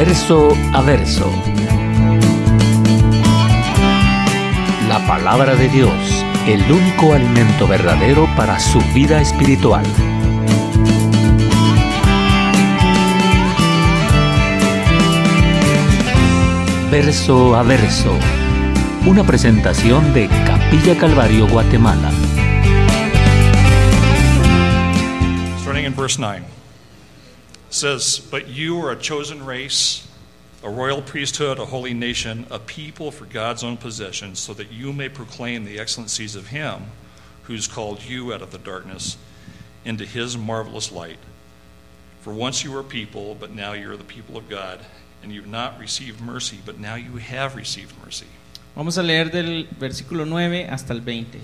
Verso a verso. La palabra de Dios, el único alimento verdadero para su vida espiritual. Verso a verso. Una presentación de Capilla Calvario, Guatemala. Starting in verse 9. It says, "But you are a chosen race, a royal priesthood, a holy nation, a people for God's own possession, so that you may proclaim the excellencies of Him who's called you out of the darkness into His marvelous light. For once you were a people, but now you are the people of God, and you've not received mercy, but now you have received mercy." Vamos a leer del versículo 9 hasta el 20.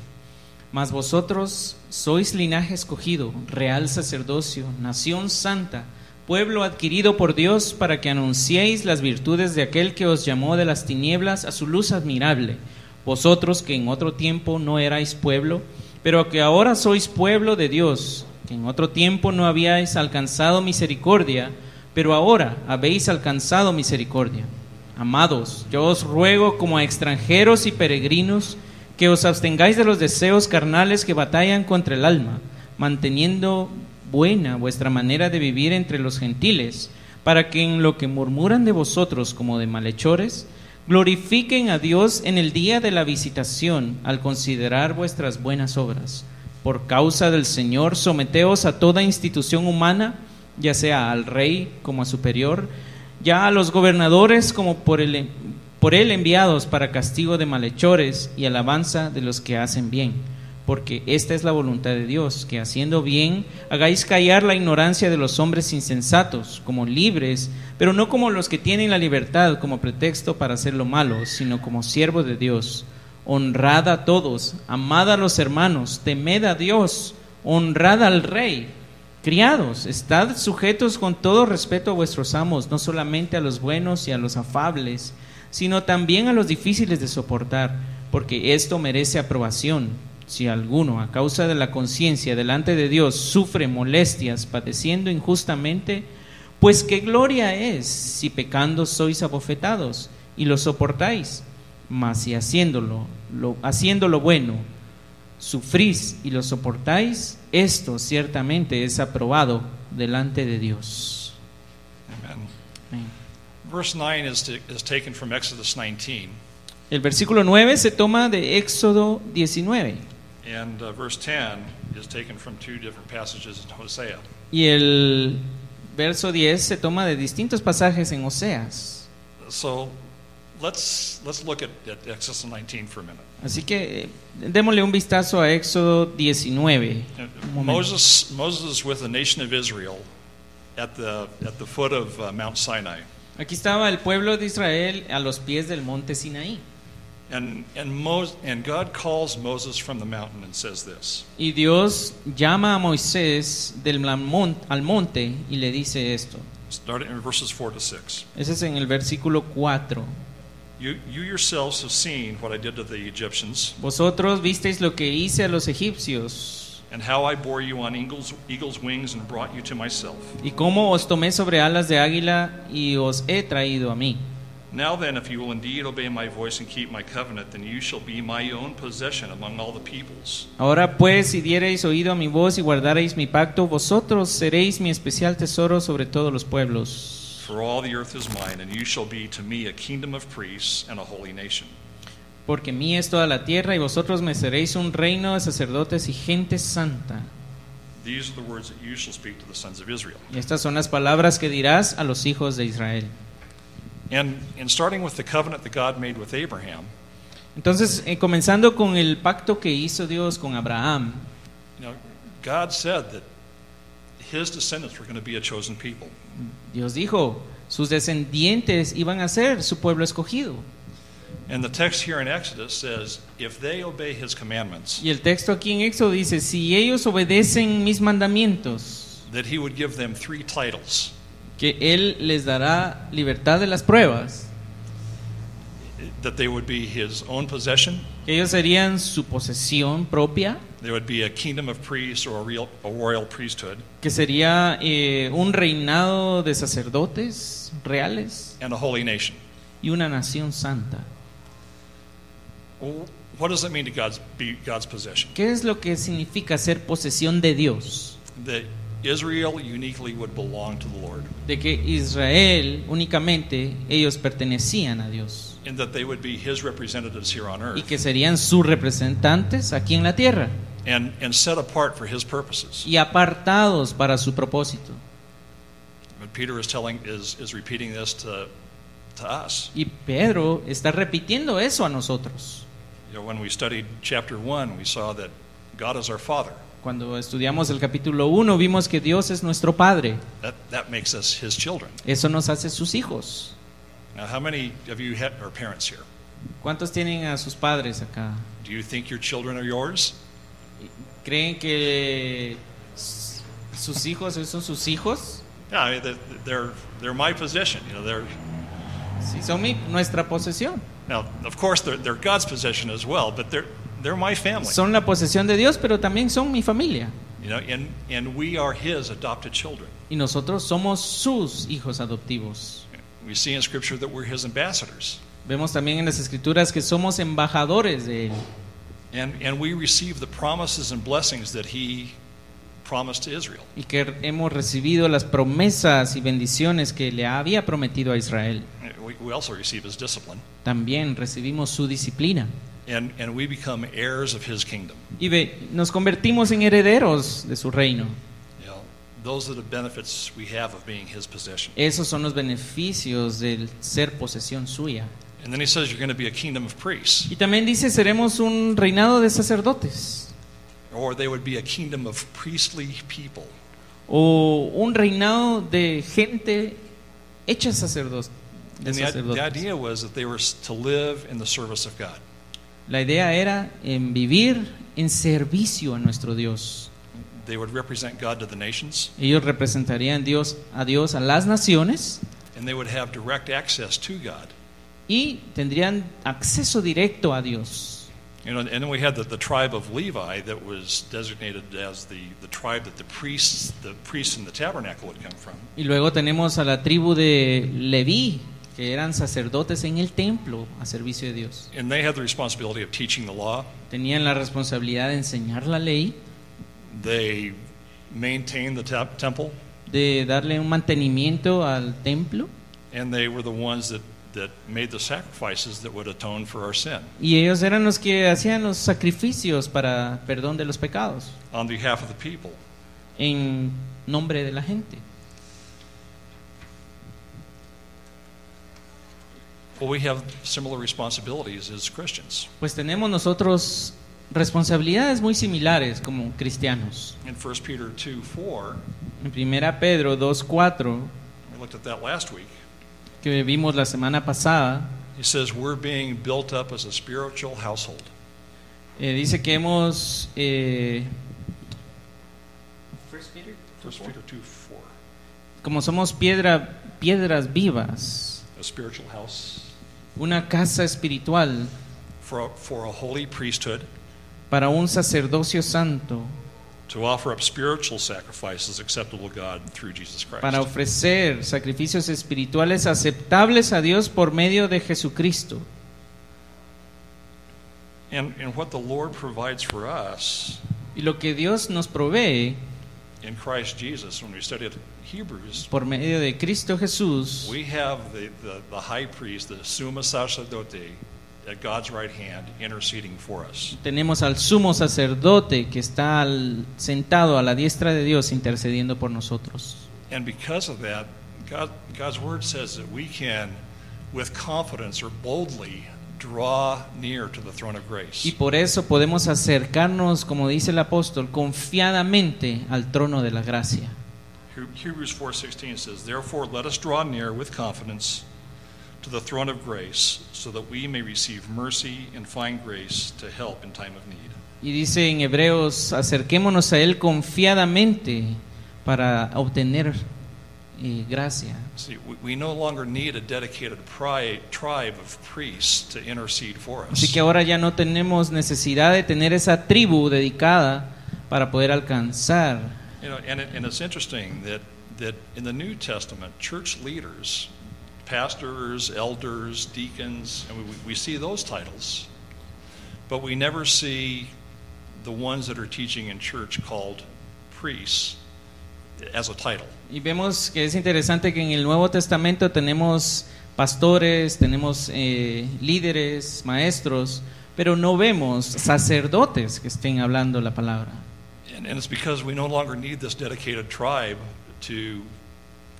Mas vosotros sois linaje escogido, real sacerdocio, nación santa, pueblo adquirido por Dios, para que anunciéis las virtudes de aquel que os llamó de las tinieblas a su luz admirable. Vosotros que en otro tiempo no erais pueblo, pero que ahora sois pueblo de Dios, que en otro tiempo no habíais alcanzado misericordia, pero ahora habéis alcanzado misericordia. Amados, yo os ruego como a extranjeros y peregrinos, que os abstengáis de los deseos carnales que batallan contra el alma, manteniendo buena vuestra manera de vivir entre los gentiles, para que en lo que murmuran de vosotros como de malhechores, glorifiquen a Dios en el día de la visitación, al considerar vuestras buenas obras. Por causa del Señor, someteos a toda institución humana, ya sea al rey como a superior, ya a los gobernadores como por él enviados para castigo de malhechores y alabanza de los que hacen bien. Porque esta es la voluntad de Dios, que haciendo bien hagáis callar la ignorancia de los hombres insensatos, como libres, pero no como los que tienen la libertad como pretexto para hacer lo malo, sino como siervos de Dios. Honrad a todos, amad a los hermanos, temed a Dios, honrad al rey. Criados, estad sujetos con todo respeto a vuestros amos, no solamente a los buenos y a los afables, sino también a los difíciles de soportar, porque esto merece aprobación. Si alguno, a causa de la conciencia delante de Dios, sufre molestias padeciendo injustamente, pues qué gloria es si pecando sois abofetados y lo soportáis. Mas si haciéndolo bueno, sufrís y lo soportáis, esto ciertamente es aprobado delante de Dios. Amen. Amén. Verse 9 is taken from Exodus 19. El versículo 9 se toma de Éxodo 19. And verse 10 is taken from two different passages in Hosea. Y el verso 10 se toma de distintos pasajes en Oseas. So let's look at Exodus 19 for a minute. Así que démosle un vistazo a Éxodo 19. Un momento. Moses is with the nation of Israel at the foot of Mount Sinai. Aquí estaba el pueblo de Israel a los pies del monte Sinaí. And God calls Moses from the mountain and says this. Y Dios llama a Moisés al monte y le dice esto. Start in verses 4 to 6. Ese es en el versículo 4. You yourselves have seen what I did to the Egyptians, Vosotros visteis lo que hice a los egipcios, and how I bore you on eagle's wings and brought you to myself. y cómo os tomé sobre alas de águila y os he traído a mí. Now then, if you will indeed obey my voice and keep my covenant, then you shall be my own possession among all the peoples. Ahora pues, si diereis oído a mi voz y guardareis mi pacto, vosotros seréis mi especial tesoro sobre todos los pueblos. For all the earth is mine, and you shall be to me a kingdom of priests and a holy nation. Porque mía es toda la tierra, y vosotros me seréis un reino de sacerdotes y gente santa. These are the words that you shall speak to the sons of Israel. Y estas son las palabras que dirás a los hijos de Israel. And starting with the covenant that God made with Abraham, Entonces, comenzando con el pacto que hizo Dios con Abraham, God said that his descendants were going to be a chosen people. Dios dijo, sus descendientes iban a ser su pueblo escogido. And the text here in Exodus says, if they obey his commandments, Y el texto aquí en Éxodo dice, si ellos obedecen mis mandamientos, that he would give them 3 titles. que Él les dará libertad de las pruebas, That they would be his own possession, que ellos serían su posesión propia, There would be a kingdom of priests or a royal priesthood, que sería un reinado de sacerdotes reales and a holy nation. y una nación santa. Well, what does it mean to be God's possession? ¿Qué es lo que significa ser posesión de Dios? That Israel uniquely would belong to the Lord, De que Israel únicamente ellos pertenecían a Dios and that they would be His representatives here on y earth, que serían sus representantes aquí en la tierra and set apart for His purposes. y apartados para su propósito. But Peter is repeating this to us. Y Pedro está repitiendo eso a nosotros. You know, when we studied chapter 1, we saw that God is our Father. Cuando estudiamos el capítulo 1 vimos que Dios es nuestro Padre. That makes us His children. Eso nos hace sus hijos. Now, how many of you are parents here? ¿Cuántos tienen a sus padres acá? Do you think your children are yours? ¿Creen que sus hijos son sus hijos? Yeah, I mean, they're my possession. You know, Sí, son nuestra posesión. now, of course, they're God's possession as well, but they're my family. Son la posesión de Dios, pero también son mi familia. You know, and we are His adopted children. Y nosotros somos sus hijos adoptivos. We see in Scripture that we're His ambassadors, Vemos también en las Escrituras que somos embajadores de Él. and we receive the promises and blessings that He promised to Israel. Y que hemos recibido las promesas y bendiciones que le había prometido a Israel. We also receive His discipline, También recibimos su disciplina. and we become heirs of His kingdom. Y nos convertimos en herederos de su reino. You know, those are the benefits we have of being His possession. Esos son los beneficios del ser posesión suya. And then He says you're going to be a kingdom of priests, Y también dice, seremos un reinado de sacerdotes. or they would be a kingdom of priestly people. O un reinado de gente hecha sacerdotes. And the idea was that they were to live in the service of God. La idea era en vivir en servicio a nuestro Dios. They would represent God to the nations, Ellos representarían a Dios a las naciones and they would have direct access to God. y tendrían acceso directo a Dios. You know, and then we had the tribe of Levi that was designated as the tribe that the priests in the tabernacle would come from. Y luego tenemos a la tribu de Leví, que eran sacerdotes en el templo a servicio de Dios. And they had the responsibility of teaching the law. Tenían la responsabilidad de enseñar la ley, They maintained the temple, de darle un mantenimiento al templo, and they were the ones that made the sacrifices that would atone for our sin y ellos eran los que hacían los sacrificios para perdón de los pecados on behalf of the people. en nombre de la gente. Well, we have similar responsibilities as Christians. Pues tenemos nosotros responsabilidades muy similares como cristianos. In 1 Peter 2:4, En 1 Pedro 2:4, we looked at that last week. que vimos la semana pasada, He says we're being built up as a spiritual household. dice que hemos 1 Peter 2:4, como somos piedras vivas, a spiritual house una casa espiritual for a holy priesthood, para un sacerdocio santo, to offer up spiritual sacrifices acceptable to God through Jesus Christ. para ofrecer sacrificios espirituales aceptables a Dios por medio de Jesucristo. And what the Lord provides for us Y lo que Dios nos provee in Christ Jesus, when we studied Hebrews, por medio de Cristo Jesús, we have the high priest, the summa sacerdote, at God's right hand interceding for us. tenemos al sumo sacerdote que está sentado a la diestra de Dios intercediendo por nosotros. And because of that, God's word says that we can, with confidence or boldly, draw near to the throne of grace. Y por eso podemos acercarnos, como dice el apóstol, confiadamente al trono de la gracia. Hebrews 4:16 says, "Therefore let us draw near with confidence to the throne of grace, so that we may receive mercy and find grace to help in time of need." Y dice en Hebreos, acerquémonos a Él confiadamente para obtener gracia. See, we no longer need a dedicated tribe of priests to intercede for us. Así que ahora ya no tenemos necesidad de tener esa tribu dedicada para poder alcanzar. You know, and it's interesting that in the New Testament, church leaders, pastors, elders, deacons, and we see those titles, but we never see the ones that are teaching in church called priests as a title. Y vemos que es interesante que en el Nuevo Testamento tenemos pastores, tenemos líderes, maestros, pero no vemos sacerdotes que estén hablando la palabra. And it's because we no longer need this dedicated tribe to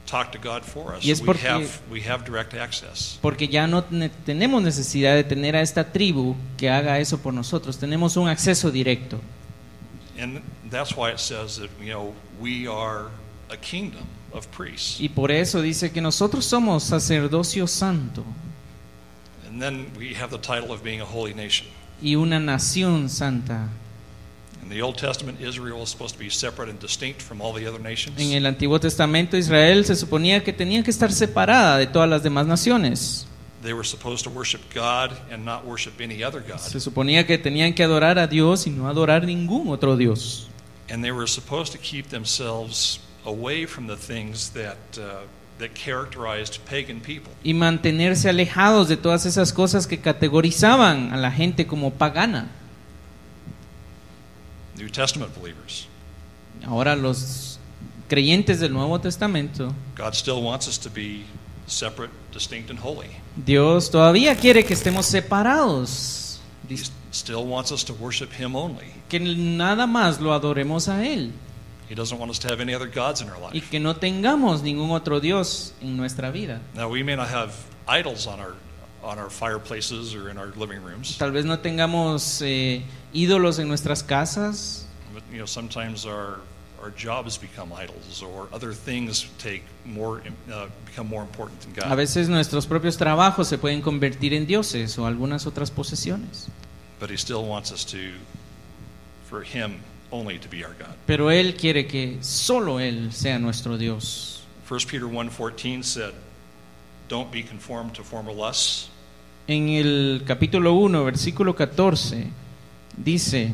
talk to God for us. Y es porque- We have direct access. Porque ya no tenemos necesidad de tener a esta tribu que haga eso por nosotros, tenemos un acceso directo. And that's why it says that, you know, we are a kingdom of priests. Y por eso dice que nosotros somos sacerdocio santo And then we have the title of being a holy nation. y una nación santa. In the Old Testament, Israel was supposed to be separate and distinct from all the other nations. En el Antiguo Testamento Israel se suponía que tenía que estar separada de todas las demás naciones. They were supposed to worship God and not worship any other God. Se suponía que tenían que adorar a Dios y no adorar ningún otro Dios. And they were supposed to keep themselves away from the things that characterized pagan people. Y mantenerse alejados de todas esas cosas que categorizaban a la gente como pagana. New Testament believers, Ahora los creyentes del Nuevo Testamento, God still wants us to be separate, distinct, and holy. Dios todavía quiere que estemos separados, He still wants us to worship Him only. que nada más lo adoremos a Él He doesn't want us to have any other gods in our y life. que no tengamos ningún otro Dios en nuestra vida. Now, we may not have idols on our fireplaces or in our living rooms, Tal vez no tengamos ídolos en nuestras casas, but you know, sometimes our jobs become idols, or other things become more important than a God. veces nuestros propios trabajos se pueden convertir en dioses o algunas otras posesiones. But He still wants us for Him only to be our God. Pero Él quiere que solo Él sea nuestro Dios. 1 Peter 1:14 said, "Don't be conformed to former lusts." En el capítulo 1, versículo 14, dice,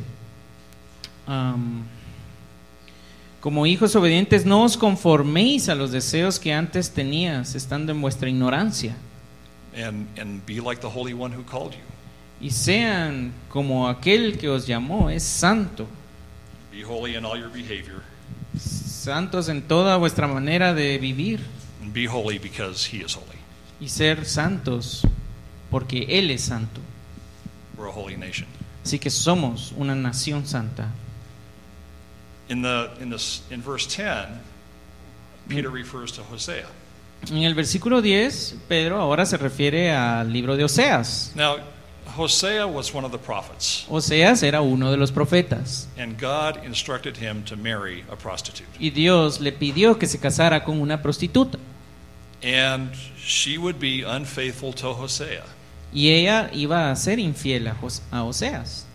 como hijos obedientes, no os conforméis a los deseos que antes tenías, estando en vuestra ignorancia, And be like the Holy One who called you. y sean como aquel que os llamó, es santo, Be holy in all your behavior, santos en toda vuestra manera de vivir, and be holy because He is holy. y ser santos, porque Él es santo. We're a holy nation. Así que somos una nación santa. In verse 10, Peter refers to Hosea. En el versículo 10, Pedro ahora se refiere al libro de Oseas. Now, Hosea was one of the prophets, Oseas era uno de los profetas and God instructed him to marry a prostitute. y Dios le pidió que se casara con una prostituta And she would be unfaithful to Hosea. y ella iba a ser infiel a Oseas.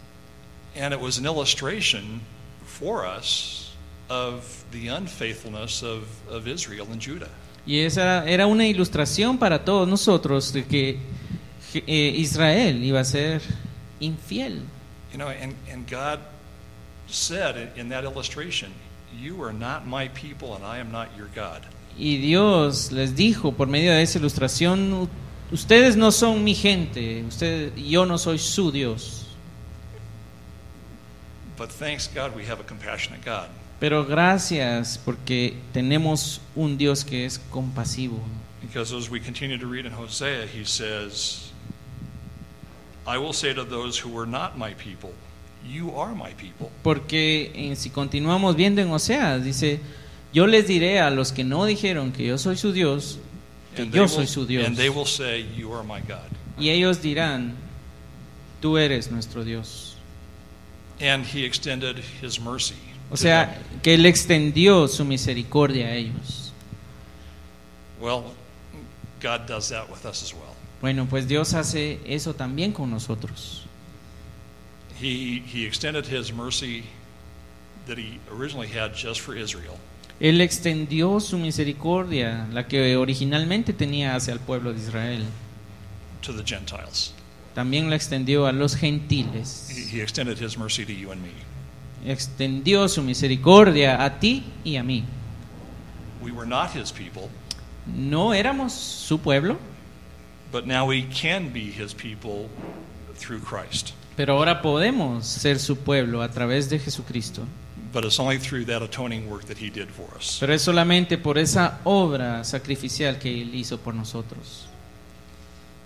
And it was an illustration for us of the unfaithfulness of Israel and Judah. Y esa era una ilustración para todos nosotros de que Israel iba a ser infiel. You know, and God said in that illustration, "You are not my people and I am not your God." Y Dios les dijo por medio de esa ilustración, ustedes no son mi gente, yo no soy su Dios. But thanks God we have a compassionate God. Pero gracias porque tenemos un Dios que es compasivo. Because as we continue to read in Hosea, he says, "I will say to those who were not my people, you are my people." Porque si continuamos viendo en Oseas, dice, yo les diré a los que no dijeron que yo soy su Dios, que And yo they soy will- su Dios. And they will say, "You are my God." Y ellos dirán, tú eres nuestro Dios. And he extended his mercy. O to sea, them. que Él extendió su misericordia a ellos. Well, God does that with us as well. Bueno, pues Dios hace eso también con nosotros. He extended his mercy that he originally had just for Israel. Él extendió su misericordia, la que originalmente tenía hacia el pueblo de Israel. to the Gentiles. También la extendió a los gentiles. He extended his mercy to you and me. Extendió su misericordia a ti y a mí. We were not his people, No éramos su pueblo, but now we can be his people through Christ. pero ahora podemos ser su pueblo a través de Jesucristo. But it's only through that atoning work that he did for us. Pero es solamente por esa obra sacrificial que Él hizo por nosotros.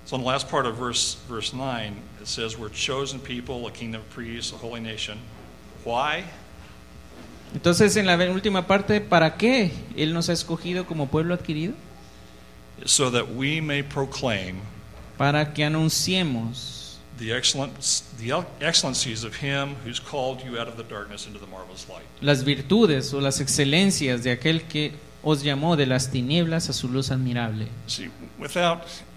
So in the last part of verse 9, it says, we're chosen people, a kingdom of priests, a holy nation. Why? Entonces, en la última parte, ¿para qué Él nos ha escogido como pueblo adquirido? So that we may proclaim Para que anunciemos the excellencies of him who's called you out of the darkness into the marvelous light. las virtudes o las excelencias de aquel que os llamó de las tinieblas a su luz admirable. See,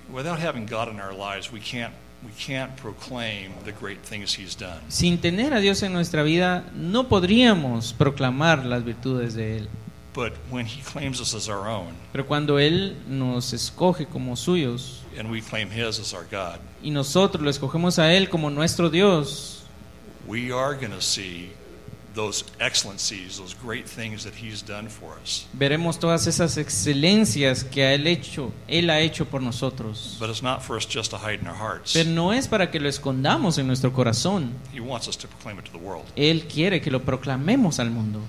without having God in our lives, we can't proclaim the great things he's done. Sin tener a Dios en nuestra vida, no podríamos proclamar las virtudes de Él. But when he claims us as our own, Pero cuando Él nos escoge como suyos and we claim his as our God, y nosotros lo escogemos a Él como nuestro Dios, we are going to see those excellencies, those great things that he's done for us. veremos todas esas excelencias que Él ha hecho por nosotros. But it's not for us just to hide in our hearts. Pero no es para que lo escondamos en nuestro corazón. He wants us to proclaim it to the world. Él quiere que lo proclamemos al mundo.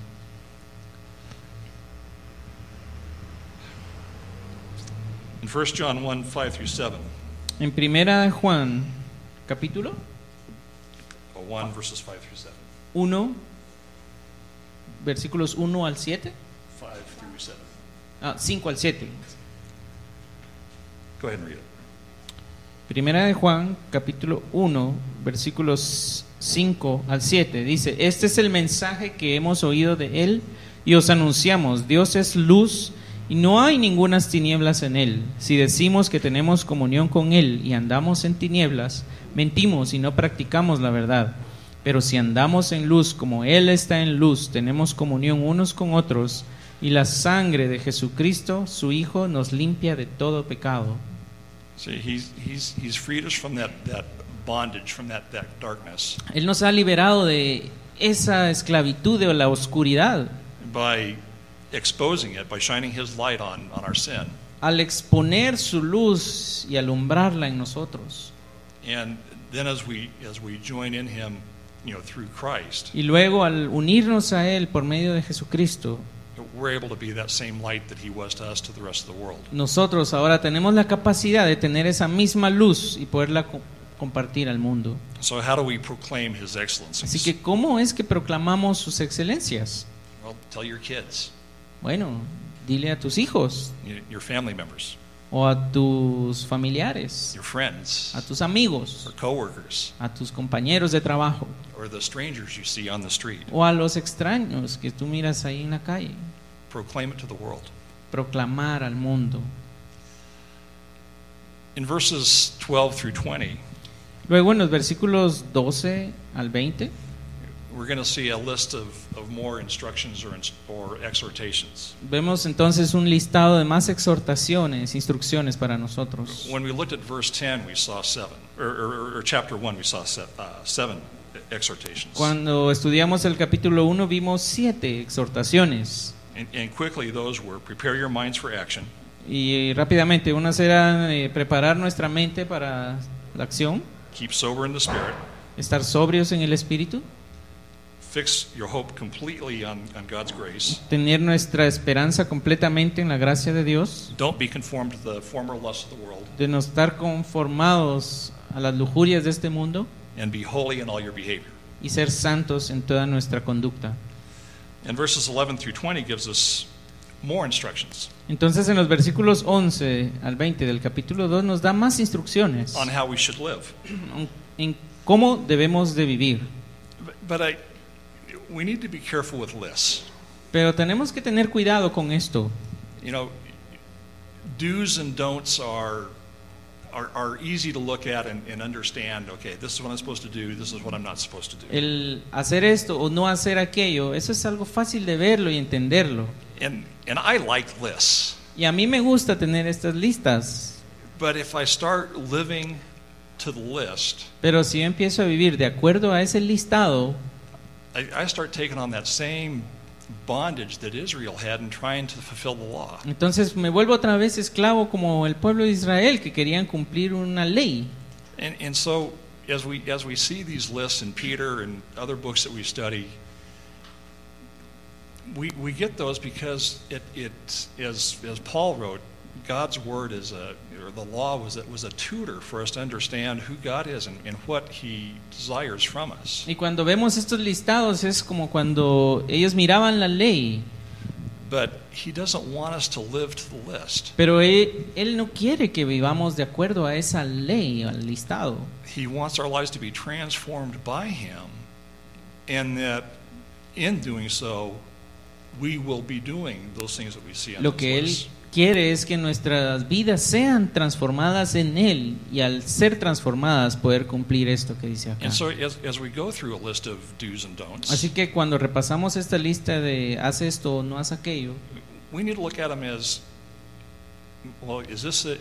In 1 John 1, 5 through 7, En primera de Juan, capítulo or 1 verses 5 through 7. 1, versículos 1 al 7. 5 through 7. 5 al 7. Go ahead and read it. Primera de Juan, capítulo 1, versículos 5 al 7. Dice, este es el mensaje que hemos oído de Él y os anunciamos. Dios es luz y no hay ningunas tinieblas en Él. Si decimos que tenemos comunión con Él y andamos en tinieblas, mentimos y no practicamos la verdad. Pero si andamos en luz como Él está en luz, tenemos comunión unos con otros y la sangre de Jesucristo, su Hijo, nos limpia de todo pecado. See, he's freed us from that bondage, from that darkness, Él nos ha liberado de esa esclavitud de la oscuridad by exposing it, by shining his light on our sin. al exponer su luz y alumbrarla en nosotros. And then as we join in him, through Christ, Y luego al unirnos a Él por medio de Jesucristo, we're able to be that same light that he was to us to the rest of the world. nosotros ahora tenemos la capacidad de tener esa misma luz y poderla compartir al mundo. So how do we proclaim his excellencies? Así que, ¿cómo es que proclamamos sus excelencias? Well, tell your kids, Bueno, dile a tus hijos your family members, o a tus familiares, your friends, a tus amigos, or coworkers, a tus compañeros de trabajo or the strangers you see on the street. o a los extraños que tú miras ahí en la calle. Proclaim it to the world. Proclamar al mundo. In verses 12 through 20, Luego en los versículos 12 al 20 we're going to see a list of more instructions or exhortations. vemos entonces un listado de más exhortaciones, instrucciones para nosotros. When we looked at verse 10, we saw 7, or chapter 1, we saw 7 exhortations. Cuando estudiamos el capítulo 1 vimos 7 exhortaciones. And quickly, those were prepare your minds for action, Y rápidamente, unas eran preparar nuestra mente para la acción, keep sober in the spirit, estar sobrios en el espíritu, fix your hope completely on God's grace, tener nuestra esperanza completamente en la gracia de Dios, don't be conformed to the former lusts of the world, de no estar conformados a las lujurias de este mundo and be holy in all your behavior. y ser santos en toda nuestra conducta. And verses 11 through 20 gives us more instructions Entonces en los versículos 11 al 20 del capítulo 2 nos da más instrucciones on how we should live. en cómo debemos de vivir. But we need to be careful with lists. Pero tenemos que tener cuidado con esto. Do's and don'ts are easy to look at and understand. Okay, this is what I'm supposed to do. This is what I'm not supposed to do. El hacer esto o no hacer aquello, eso es algo fácil de verlo y entenderlo. And I like lists. Y a mí me gusta tener estas listas, But if I start living to the list, pero si yo empiezo a vivir de acuerdo a ese listado, I start taking on that same bondage that Israel had in trying to fulfill the law. entonces me vuelvo otra vez esclavo como el pueblo de Israel que querían cumplir una ley. And so as we see these lists in Peter and other books that we study, we get those because as Paul wrote, God's word or the law was a tutor for us to understand who God is and what He desires from us. Y cuando vemos estos listados es como cuando ellos miraban la ley, But He doesn't want us to live to the list. pero él no quiere que vivamos de acuerdo a esa ley, al listado. He wants our lives to be transformed by Him, and that in doing so, we will be doing those things that we see on Lo those que él lists. quiere es que nuestras vidas sean transformadas en él, y al ser transformadas poder cumplir esto que dice acá. And so as we go through a list of do's and don'ts, Así que cuando repasamos esta lista de haz esto o no haz aquello, we need to look at them as, well, is this a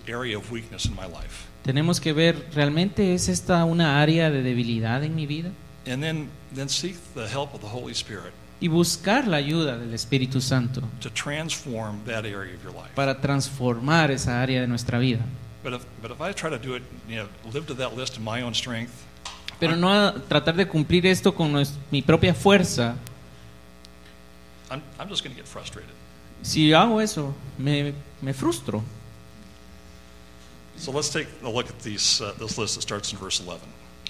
area of weakness in my life? tenemos que ver, ¿realmente es esta una área de debilidad en mi vida? And then seek the help of the Holy Spirit Y buscar la ayuda del Espíritu Santo to transform that area of your life. para transformar esa área de nuestra vida. But if I try to do it, live to that list in my own strength, Pero no a tratar de cumplir esto con mi propia fuerza. I'm just going to get frustrated. Si hago eso, me frustro. So let's take a look at this list that starts in verse 11.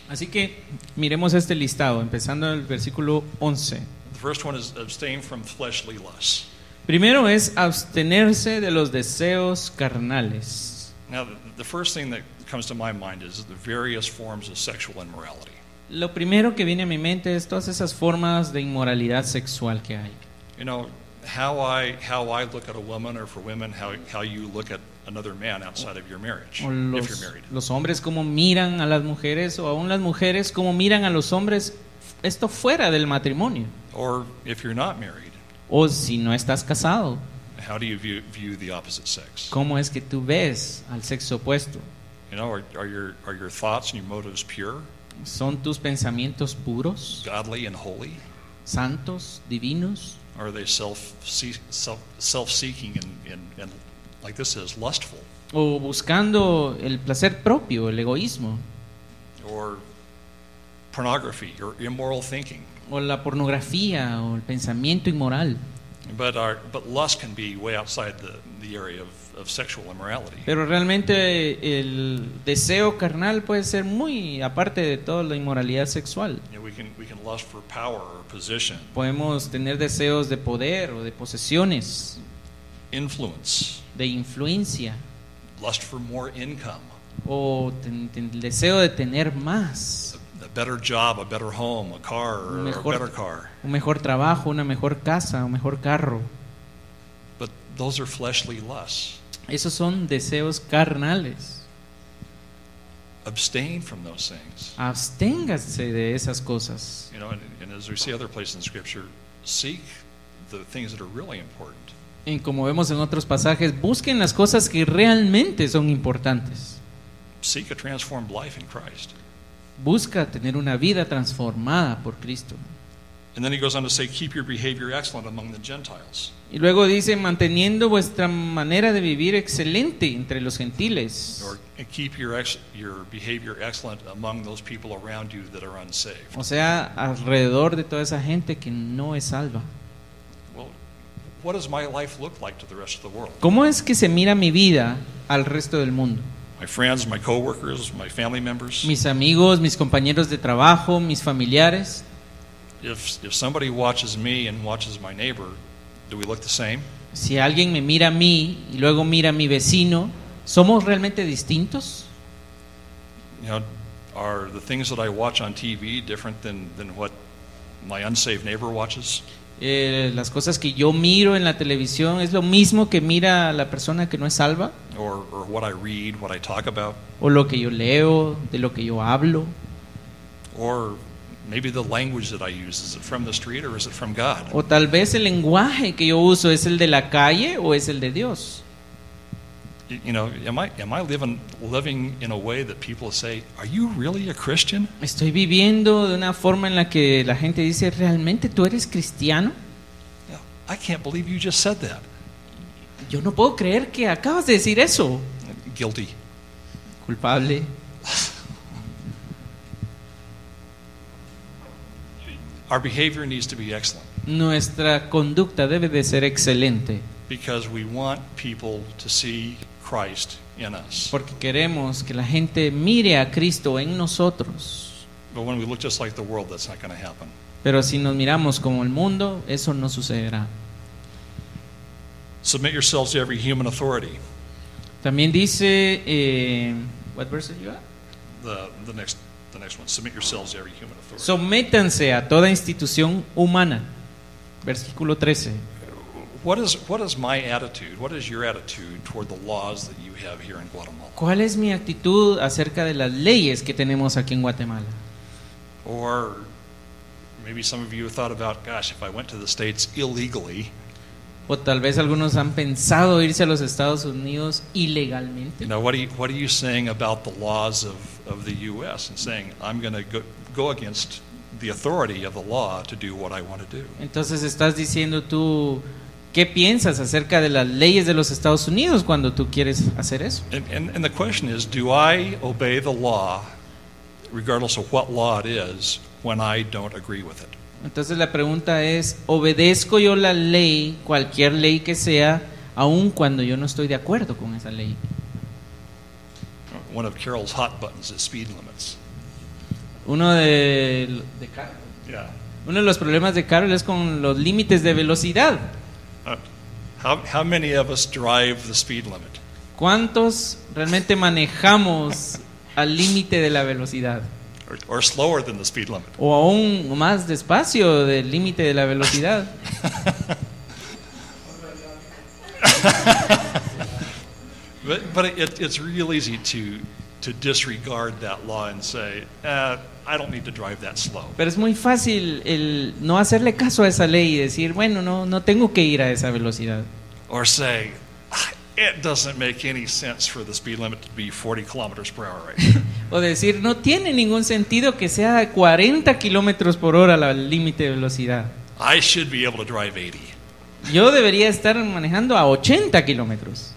Así que miremos este listado, empezando en el versículo 11. The first one is abstain from fleshly lusts. Primero es abstenerse de los deseos carnales. Now, the first thing that comes to my mind is the various forms of sexual immorality. Lo primero que viene a mi mente es todas esas formas de inmoralidad sexual que hay. You know, how I look at a woman, or for women, how you look at another man outside of your marriage, O if you're married. los hombres cómo miran a las mujeres, o aún las mujeres cómo miran a los hombres, esto fuera del matrimonio. Or if you're not married, O si no estás casado, how do you view the opposite sex? ¿cómo es que tú ves al sexo opuesto? You know, are your thoughts and your motives pure, ¿Son tus pensamientos puros, godly, and holy? santos, divinos? Or are they self-seeking and like this is lustful? ¿O buscando el placer propio, el egoísmo? Or pornography or immoral thinking? ¿O la pornografía, o el pensamiento inmoral? But lust can be way outside the area of sexual immorality. Pero realmente el deseo carnal puede ser muy aparte de toda la inmoralidad sexual. You know, we can lust for power or position, Podemos tener deseos de poder o de posesiones, influence, de influencia, lust for more income, o el deseo de tener más, a better job, a better home, a car, or a better car. un mejor trabajo, una mejor casa, un mejor carro. But those are fleshly lusts. Esos son deseos carnales. Abstain from those things. Absténgase de esas cosas. You know, and as we see other places in Scripture, seek the things that are really important. Y como vemos en otros pasajes, busquen las cosas que realmente son importantes. Seek a transformed life in Christ. Busca tener una vida transformada por Cristo. And then he goes on to say, keep your behavior excellent among the Gentiles. Y luego dice, manteniendo vuestra manera de vivir excelente entre los gentiles. Or keep your behavior excellent among those people around you that are unsaved. O sea, alrededor de toda esa gente que no es salva. Well, what does my life look like to the rest of the world? ¿Cómo es que se mira mi vida al resto del mundo? My friends, my coworkers, my family members. Mis amigos, mis compañeros de trabajo, mis familiares. If somebody watches me and watches my neighbor, do we look the same? Si alguien me mira a mí y luego mira a mi vecino, ¿somos realmente distintos? You know, are the things that I watch on TV different than what my unsaved neighbor watches? Las cosas que yo miro en la televisión es lo mismo que mira la persona que no es salva, Or what I read, what I talk about? o lo que yo leo, de lo que yo hablo, Or Maybe the language that I use, is it from the street or is it from God? O tal vez el lenguaje que yo uso es el de la calle o es el de Dios. You know, am I living in a way that people say, "Are you really a Christian?" Estoy viviendo de una forma en la que la gente dice, ¿realmente tú eres cristiano? Yeah, I can't believe you just said that. Yo no puedo creer que acabas de decir eso. Guilty. Culpable. Our behavior needs to be excellent Nuestra conducta debe de ser excelente because we want people to see Christ in us. porque queremos que la gente mire a Cristo en nosotros. But when we look just like the world, that's not going to happen. Pero si nos miramos como el mundo, eso no sucederá. Submit yourselves to every human authority. También dice, what verse you got? The next one. Submit yourselves to every human authority. Sométanse a toda institución humana. Versículo 13. What is my attitude? What is your attitude toward the laws that you have here in Guatemala? ¿Cuál es mi actitud acerca de las leyes que tenemos aquí en Guatemala? Or maybe some of you have thought about, gosh, if I went to the States illegally, O tal vez algunos han pensado irse a los Estados Unidos ilegalmente. you know, what are you saying about the laws of the U.S. and saying, I'm going to go against the authority of the law to do what I want to do? Entonces estás diciendo tú, ¿qué piensas acerca de las leyes de los Estados Unidos cuando tú quieres hacer eso? And the question is, do I obey the law, regardless of what law it is, when I don't agree with it? Entonces la pregunta es, ¿obedezco yo la ley, cualquier ley que sea, aun cuando yo no estoy de acuerdo con esa ley? One of Carol's hot buttons is speed limits. Uno de Yeah. Uno de los problemas de Carol es con los límites de velocidad. How many of us drive the speed limit? ¿Cuántos realmente manejamos al límite de la velocidad? Or slower than the speed limit? O aún más despacio del límite de la velocidad. But it's real easy to disregard that law and say, I don't need to drive that slow. Pero es muy fácil el no hacerle caso a esa ley y decir, bueno, no tengo que ir a esa velocidad. Or say, it doesn't make any sense for the speed limit to be 40 kilometers per hour right now. O decir, no tiene ningún sentido que sea 40 kilómetros por hora el límite de velocidad. I should be able to drive 80. Yo debería estar manejando a 80 kilómetros.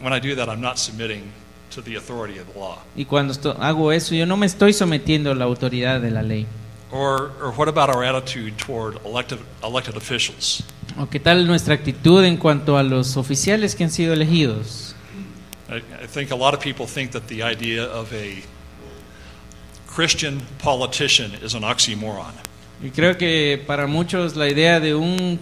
When I do that, I'm not submitting to the authority of the law. Y cuando hago eso, yo no me estoy sometiendo a la autoridad de la ley. Or what about our attitude toward elected officials? ¿O qué tal nuestra actitud en cuanto a los oficiales que han sido elegidos? I think a lot of people think that the idea of a Christian politician is an oxymoron. Y creo que para muchos la idea de un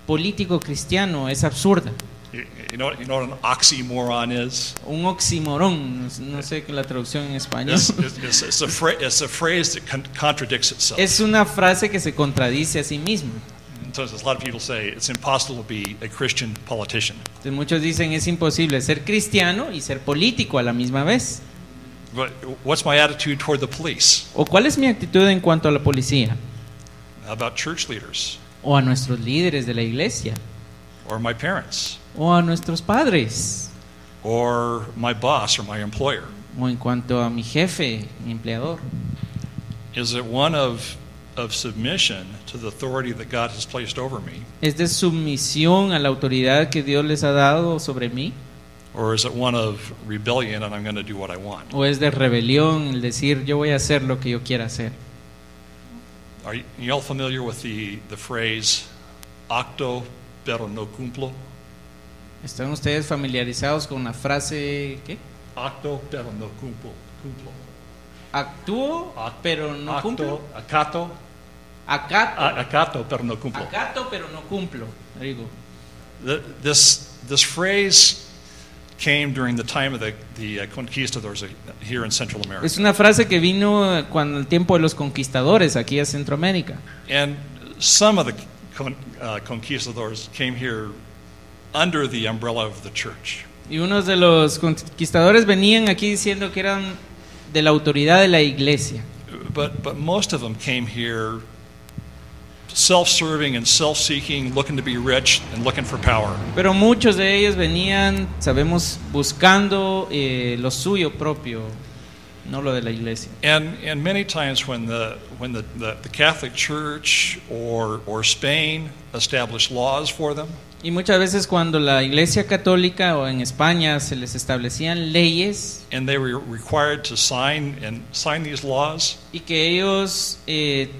político cristiano es absurda. You know what an oxymoron is? Un oxímoron, no sé qué la traducción en español. It's a phrase that contradicts itself. Es una frase que se contradice a sí misma. Entonces, a lot of people say it's impossible to be a Christian politician. Entonces, muchos dicen es imposible ser cristiano y ser político a la misma vez. But what's my attitude toward the police? ¿O cuál es mi actitud en cuanto a la policía? How about church leaders? ¿O a nuestros líderes de la iglesia? Or my parents? ¿O a nuestros padres? Or my boss or my employer? ¿O en cuanto a mi jefe, mi empleador? Is it one of submission to the authority that God has placed over me? ¿Es de sumisión a la autoridad que Dios les ha dado sobre mí? Or is it one of rebellion and I'm going to do what I want? ¿O es de rebelión el decir yo voy a hacer lo que yo quiera hacer? Are you all familiar with the phrase acto pero no cumplo? ¿Están ustedes familiarizados con la frase ¿qué? Acto pero no cumplo. Actúo pero no cumplo. Acato pero no cumplo. Acato pero no cumplo. There you go. This phrase came during the time of the conquistadors here in Central America. Es una frase que vino cuando el tiempo de los conquistadores aquí a Centroamérica. And some of the conquistadors came here under the umbrella of the church. Y unos de los conquistadores venían aquí diciendo que eran de la autoridad de la iglesia. But most of them came here self-serving and self-seeking, looking to be rich and looking for power. Pero muchos de ellos venían, sabemos, buscando lo suyo propio, no lo de la iglesia. And many times when the Catholic Church or Spain established laws for them, Y muchas veces cuando la iglesia católica o en España se les establecían leyes and they were required to sign these laws, y que ellos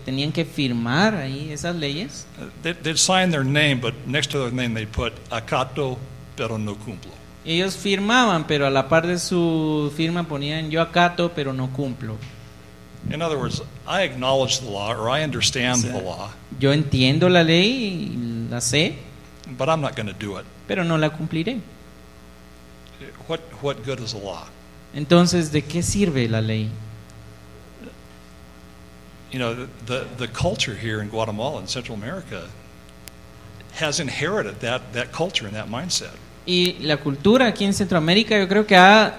tenían que firmar ahí esas leyes, they'd sign their name, but next to their name they'd put acato pero no cumplo. ellos firmaban, pero a la par de su firma ponían yo acato, pero no cumplo. In other words, I acknowledge the law or I understand O sea, the law, Yo entiendo la ley y la sé, but I'm not going to do it. pero no la cumpliré. What good is the law? Entonces, ¿de qué sirve la ley? You know, the culture here in Guatemala and Central America has inherited that culture and that mindset. Y la cultura aquí en Centroamérica yo creo que ha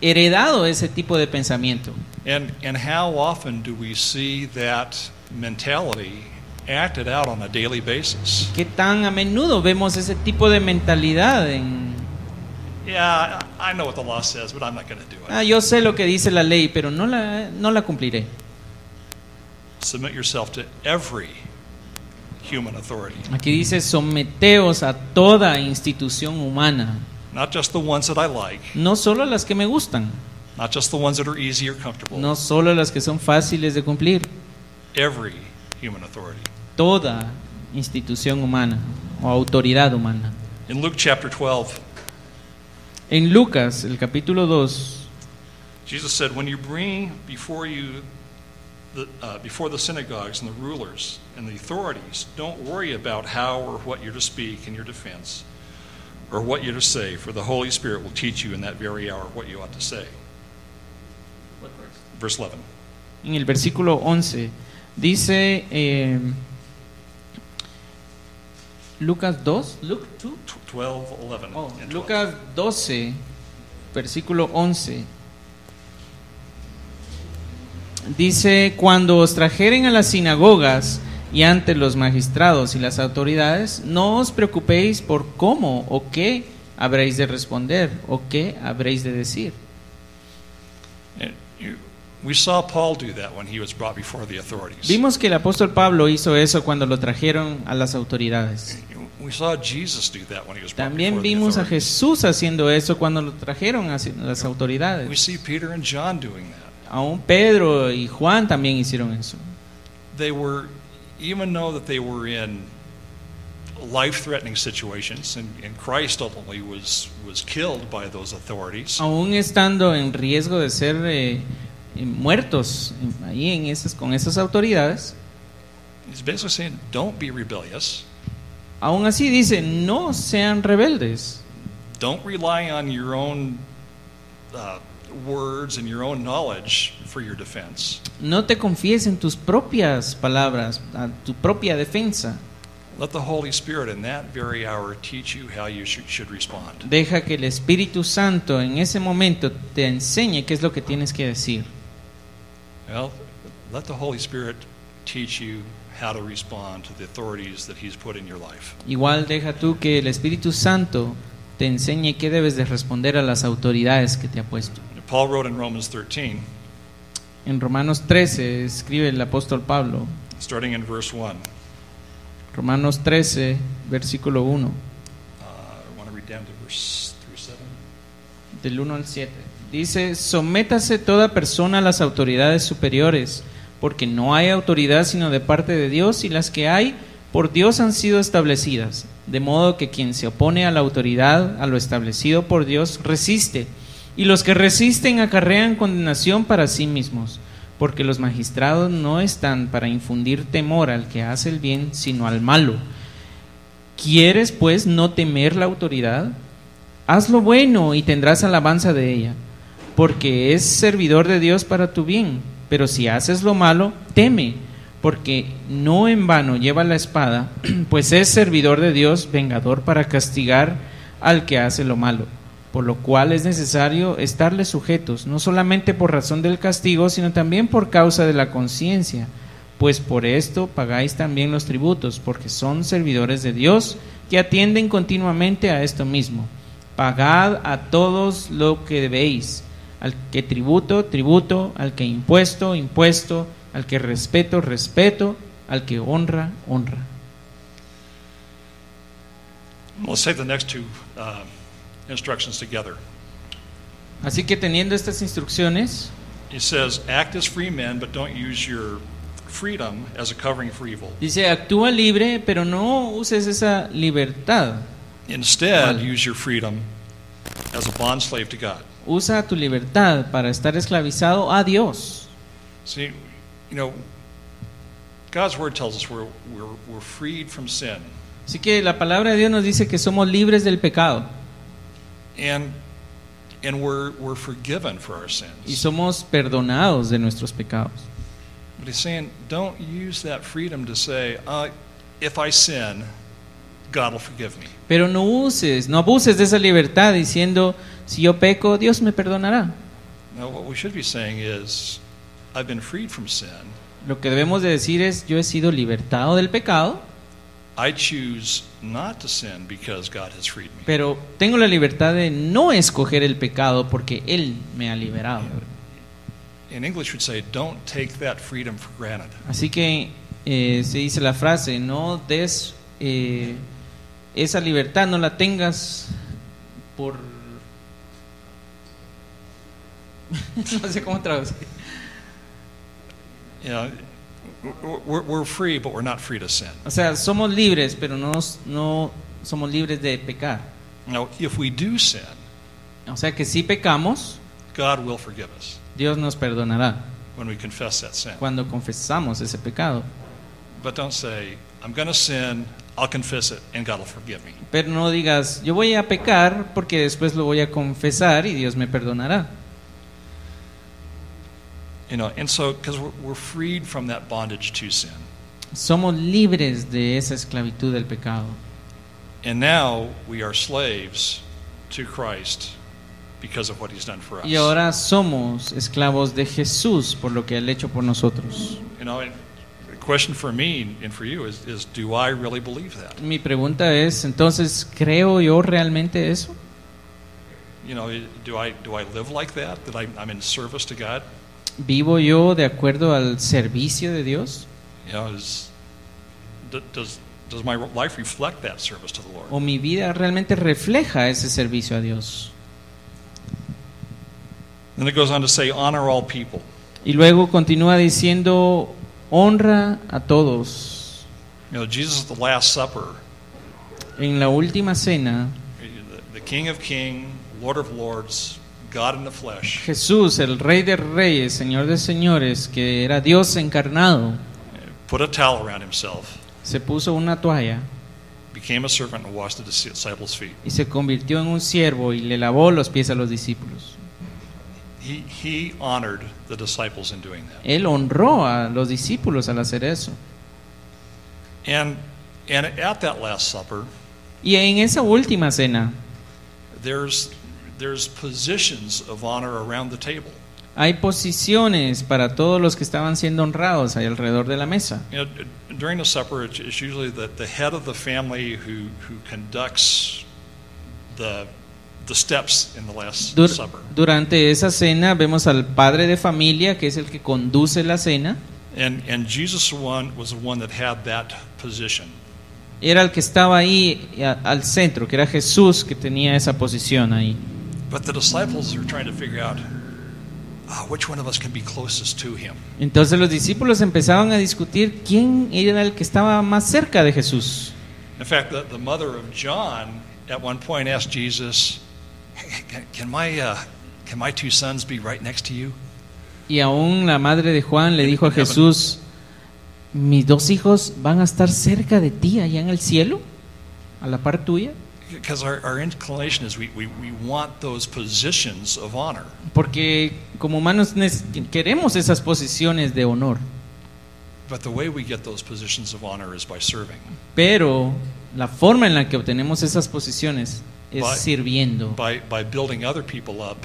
heredado ese tipo de pensamiento. And how often do we see that mentality acted out on a daily basis? ¿Qué tan a menudo vemos ese tipo de mentalidad Yeah, I know what the law says, but I'm not going to do it. yo sé lo que dice la ley, pero no la cumpliré? Submit yourself to every human authority, Aquí dice, someteos a toda institución humana, not just the ones that I like, no solo a las que me gustan, not just the ones that are easy or comfortable, no solo a las que son fáciles de cumplir, every human authority. toda institución humana o autoridad humana. In Luke chapter 12, En Lucas, el capítulo 2, Jesus said, when you bring before the synagogues and the rulers and the authorities, don't worry about how or what you're to speak in your defense or what you're to say, for the Holy Spirit will teach you in that very hour what you ought to say. Verse 11. en el versículo 11, dice Lucas 2, Luke 2, 12, 11. oh, and 12. Lucas 12, versículo 11. Dice, cuando os trajeren a las sinagogas y ante los magistrados y las autoridades, no os preocupéis por cómo o qué habréis de responder o qué habréis de decir. We saw Paul do that when he was brought before the authorities. Vimos que el apóstol Pablo hizo eso cuando lo trajeron a las autoridades. We saw Jesus do that when he was brought También before the vimos a authorities. Jesús haciendo eso cuando lo trajeron a las We autoridades. see Peter and John doing that. Aún Pedro y Juan también hicieron eso. They were, even though that they were in life-threatening situations, and Christ ultimately was killed by those authorities. Aún estando en riesgo de ser muertos ahí con esas autoridades, He's basically saying, don't be rebellious. aún así dice, no sean rebeldes. Don't rely on your own words and your own knowledge for your defense. No te confíes en tus propias palabras, a tu propia defensa. Let the Holy Spirit in that very hour teach you how you should respond. Deja que el Espíritu Santo en ese momento te enseñe qué es lo que tienes que decir. Well, let the Holy Spirit teach you how to respond to the authorities that He's put in your life. Igual deja tú que el Espíritu Santo te enseñe qué debes de responder a las autoridades que te ha puesto. Paul wrote in Romans 13, En Romanos 13 escribe el apóstol Pablo, starting in verse 1. Romanos 13, versículo 1, I want to read down to verse through 7. del 1 al 7. Dice, sométase toda persona a las autoridades superiores, porque no hay autoridad sino de parte de Dios, y las que hay por Dios han sido establecidas, de modo que quien se opone a la autoridad, a lo establecido por Dios, resiste, y los que resisten acarrean condenación para sí mismos, porque los magistrados no están para infundir temor al que hace el bien, sino al malo. ¿Quieres, pues, no temer la autoridad? Haz lo bueno y tendrás alabanza de ella, porque es servidor de Dios para tu bien. Pero si haces lo malo, teme, porque no en vano lleva la espada, pues es servidor de Dios, vengador para castigar al que hace lo malo. por lo cual es necesario estarles sujetos, no solamente por razón del castigo, sino también por causa de la conciencia, pues por esto pagáis también los tributos, porque son servidores de Dios que atienden continuamente a esto mismo. Pagad a todos lo que debéis, al que tributo, tributo, al que impuesto, impuesto, al que respeto, respeto, al que honra, honra. Let's take the next two instructions together. Así que teniendo estas instrucciones, He says, act as free men, but don't use your freedom as a covering for evil. dice, actúa libre, pero no uses esa libertad. Instead, Vale. use your freedom as a bondslave to God. Usa tu libertad para estar esclavizado a Dios. See, you know, God's word tells us we're freed from sin. Así que la palabra de Dios nos dice que somos libres del pecado And we're forgiven for our y sins. somos perdonados de nuestros pecados. But he's saying, don't use that freedom to say, if I sin, God will forgive me. Pero no abuses de esa libertad diciendo, si yo peco, Dios me perdonará. No, what we should be saying is, I've been freed from sin. Lo que debemos de decir es, yo he sido libertado del pecado, I choose not to sin because God has freed me. pero tengo la libertad de no escoger el pecado porque Él me ha liberado. In English, we'd say, don't take that freedom for granted. Así que se dice la frase, no des esa libertad, no la tengas por... no sé cómo traducir. You know, we're free, but we're not free to sin. O sea, somos libres, pero no somos libres de pecar. Now, if we do sin, O sea que si pecamos, God will forgive us Dios nos perdonará when we confess that sin. cuando confesamos ese pecado. But don't say, I'm going to sin, I'll confess it, and God will forgive me. Pero no digas, yo voy a pecar porque después lo voy a confesar y Dios me perdonará. You know, and so, because we're freed from that bondage to sin. Somos libres de esa esclavitud del pecado. And now we are slaves to Christ because of what he's done for us. Y ahora somos esclavos de Jesús por lo que Él ha hecho por nosotros. You know, and the question for me and for you is do I really believe that? Mi pregunta es, entonces, ¿creo yo realmente eso? You know, do I live like that? That I'm in service to God? ¿Vivo yo de acuerdo al servicio de Dios? You know, does my life reflect that service to the Lord? ¿O mi vida realmente refleja ese servicio a Dios? Then it goes on to say, honor all people. Y luego continúa diciendo, honra a todos. You know, Jesus at the Last Supper, En la última cena, the King of Kings, Lord of Lords, God in the flesh, Jesús, el Rey de Reyes, Señor de Señores, que era Dios encarnado, put a towel around himself, se puso una toalla became a servant and washed the disciples' feet. y se convirtió en un siervo y le lavó los pies a los discípulos. He honored the disciples in doing that. Él honró a los discípulos al hacer eso. And at that Last Supper, Y en esa última cena there's positions of honor around the table. hay posiciones para todos los que estaban siendo honrados ahí alrededor de la mesa. You know, during the supper, it's usually the head of the family who conducts the steps in the Last Supper. Durante esa cena vemos al padre de familia, que es el que conduce la cena. And Jesus was the one that had that position. Era el que estaba ahí al centro, que era Jesús, que tenía esa posición ahí. But the disciples are trying to figure out which one of us can be closest to him. Entonces los discípulos empezaban a discutir quién era el que estaba más cerca de Jesús. In fact, the mother of John at one point asked Jesus, "Can my two sons be right next to you?" Y aún la madre de Juan le dijo a Jesús, ¿mis dos hijos van a estar cerca de ti allá en el cielo? ¿A la par tuya? Because our inclination is we want those positions of honor. Porque como humanos queremos esas posiciones de honor. But the way we get those positions of honor is by serving. Pero la forma en la que obtenemos esas posiciones es By- sirviendo, by building other people up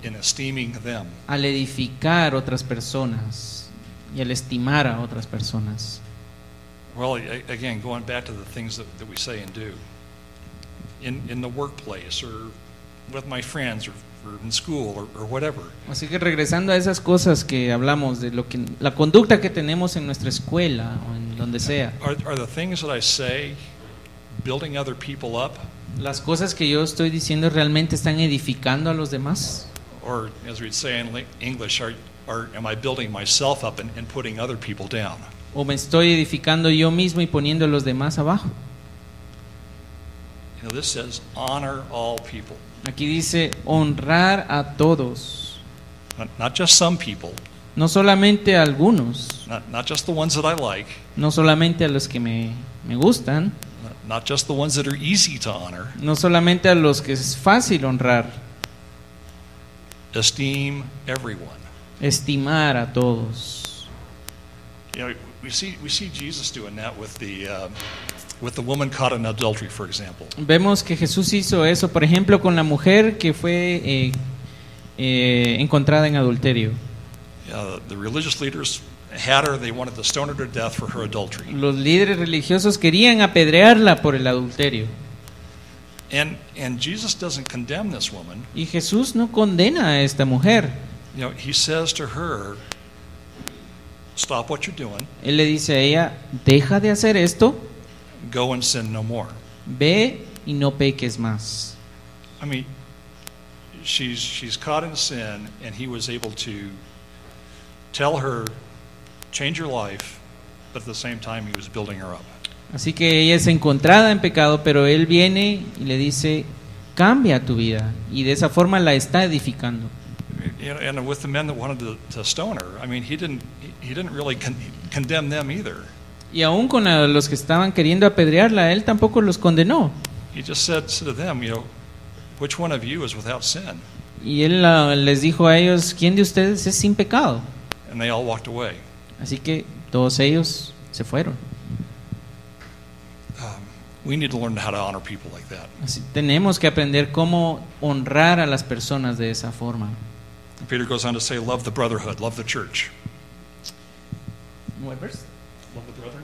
and esteeming them. al edificar otras personas y al estimar a otras personas. Well, again, going back to the things that we say and do. In the workplace or with my friends or in school or whatever. Así que regresando a esas cosas que hablamos, de lo que la conducta que tenemos en nuestra escuela o en donde sea, Are the things that I say building other people up? las cosas que yo estoy diciendo realmente están edificando a los demás, Or, as we'd say in English, am I building myself up and putting other people down? o me estoy edificando yo mismo y poniendo a los demás abajo. You know, this says honor all people. Aquí dice honrar a todos, Not just some people, no solamente a algunos, not just the ones that I like, no solamente a los que me gustan, not just the ones that are easy to honor. no solamente a los que es fácil honrar, Esteem everyone. estimar a todos. You know, we see Jesus doing that with the woman caught in adultery, for example. Vemos que Jesús hizo eso, por ejemplo, con la mujer que fue encontrada en adulterio. The religious leaders had her; they wanted to stone her to death for her adultery. Los líderes religiosos querían apedrearla por el adulterio. And Jesus doesn't condemn this woman. Y Jesús no condena a esta mujer. You know, he says to her, "Stop what you're doing. Él le dice a ella, deja de hacer esto, Go and sin no more." ve y no peques más. I mean, she's caught in sin, and he was able to tell her, "Change your life," but at the same time, he was building her up. Así que ella es encontrada en pecado, pero él viene y le dice, cambia tu vida. Y de esa forma la está edificando. And with the men that wanted to stone her, I mean, he didn't really condemn them either. Y aún con los que estaban queriendo apedrearla, él tampoco los condenó. He just said to them, you know, which one of you is without sin? Y él les dijo a ellos, ¿quién de ustedes es sin pecado? And they all walked away. Así que todos ellos se fueron. We need to learn how to honor people like that. Así, tenemos que aprender cómo honrar a las personas de esa forma. Peter goes on to say, love the brotherhood, love the church. What verse? Love the brethren?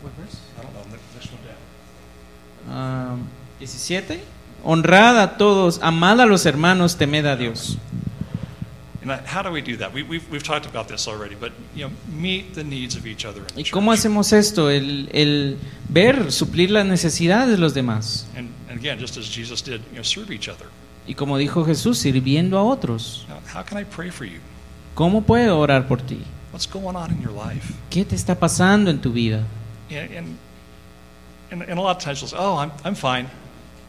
What verse? I don't know, next one down. 17. Honrad a todos, amad a los hermanos, temed a Dios. And how do we do that? We've talked about this already, but you know, meet the needs of each other in the ¿Y church. cómo hacemos esto? El ver, suplir las necesidades de los demás. And again, just as Jesus did, you know, serve each other. Y como dijo Jesús, sirviendo a otros. Now, how can I pray for you? ¿Cómo puedo orar por ti? What's going on in your life? ¿Qué te está pasando en tu vida? And a lot of times we'll say, oh, I'm fine.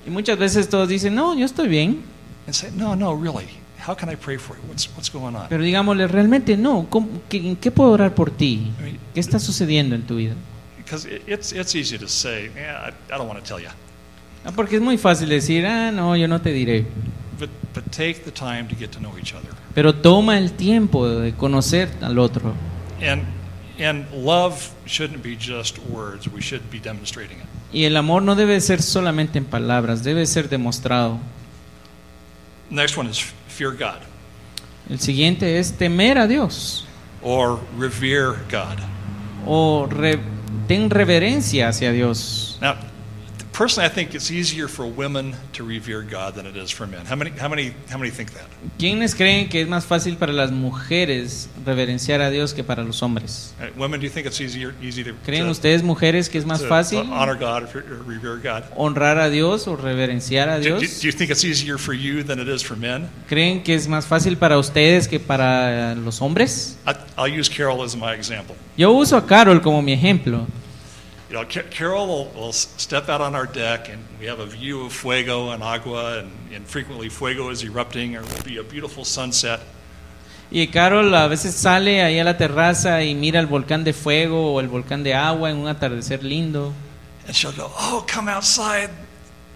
Y muchas veces todos dicen, no, yo estoy bien. And say, no, really. How can I pray for you? What's going on? Pero digámosle, realmente no. ¿En qué puedo orar por ti? I mean, ¿Qué está sucediendo en tu vida? Because it's easy to say, yeah, I don't want to tell you. Porque es muy fácil decir, no, yo no te diré. But take the time to get to know each other. Pero toma el tiempo de conocer al otro. And love shouldn't be just words. We should be demonstrating it. Y el amor no debe ser solamente en palabras, debe ser demostrado. Next one is fear God El siguiente es temer a Dios or revere God. o ten reverencia hacia Dios. Now, personally, I think it's easier for women to revere God than it is for men. How many think that? ¿Quiénes creen que es más fácil para las mujeres reverenciar a Dios que para los hombres? Women, do you think it's easy to ¿Creen ustedes, mujeres, que es más fácil honor God or revere God? honrar a Dios o reverenciar a Do Dios? you think it's easier for you than it is for men? ¿Creen que es más fácil para ustedes que para los hombres? I'll use Carol as my example. Yo uso a Carol como mi ejemplo. You know, Carol will step out on our deck, and we have a view of fuego and agua, and frequently fuego is erupting, or it'll be a beautiful sunset. Y Carol a veces sale ahí a la terraza y mira el volcán de fuego o el volcán de agua en un atardecer lindo. And she'll go, oh, come outside.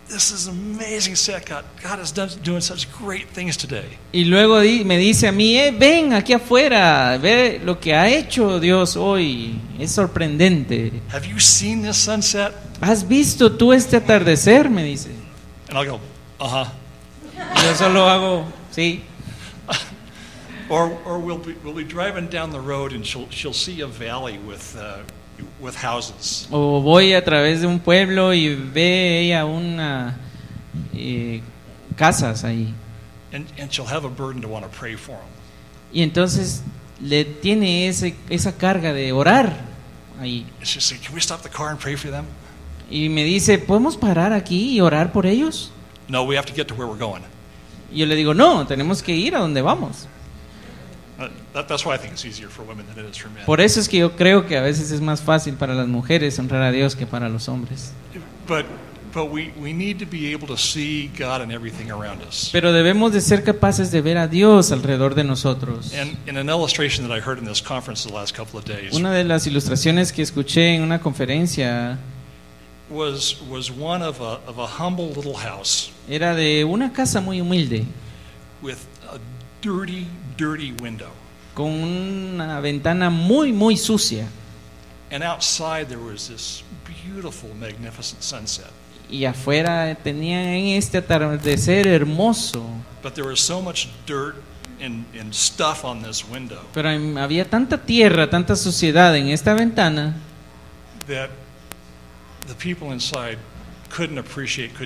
This is amazing set. God is doing such great things today. Y luego me dice a mí, ven aquí afuera, ve lo que ha hecho Dios hoy. Es sorprendente. Have you seen this sunset? ¿Has visto tú este atardecer? Me dice. And I'll go, uh-huh. Yo solo hago, sí. Or we'll be driving down the road and she'll see a valley with houses. O voy a través de un pueblo y ve ella una casas ahí. And she'll have a burden to want to pray for them. Y entonces le tiene esa carga de orar ahí. And she'll say, can we stop the car and pray for them? Y me dice, ¿podemos parar aquí y orar por ellos? No, we have to get to where we're going. Y yo le digo, no, tenemos que ir a donde vamos. That's why I think it's easier for women than it is for men. Por eso es que yo creo que a veces es más fácil para las mujeres honrar a Dios que para los hombres. But we need to be able to see God in everything around us. Pero debemos de ser capaces de ver a Dios alrededor de nosotros. And in an illustration that I heard in this conference the last couple of days Una de las ilustraciones que escuché en una conferencia was one of a humble little house era de una casa muy humilde, with a dirty window. con una ventana muy sucia. And outside there was this beautiful, magnificent sunset. Y afuera tenían este atardecer hermoso. But there was so much dirt and stuff on this window Pero había tanta tierra, tanta suciedad en esta ventana that the people inside couldn't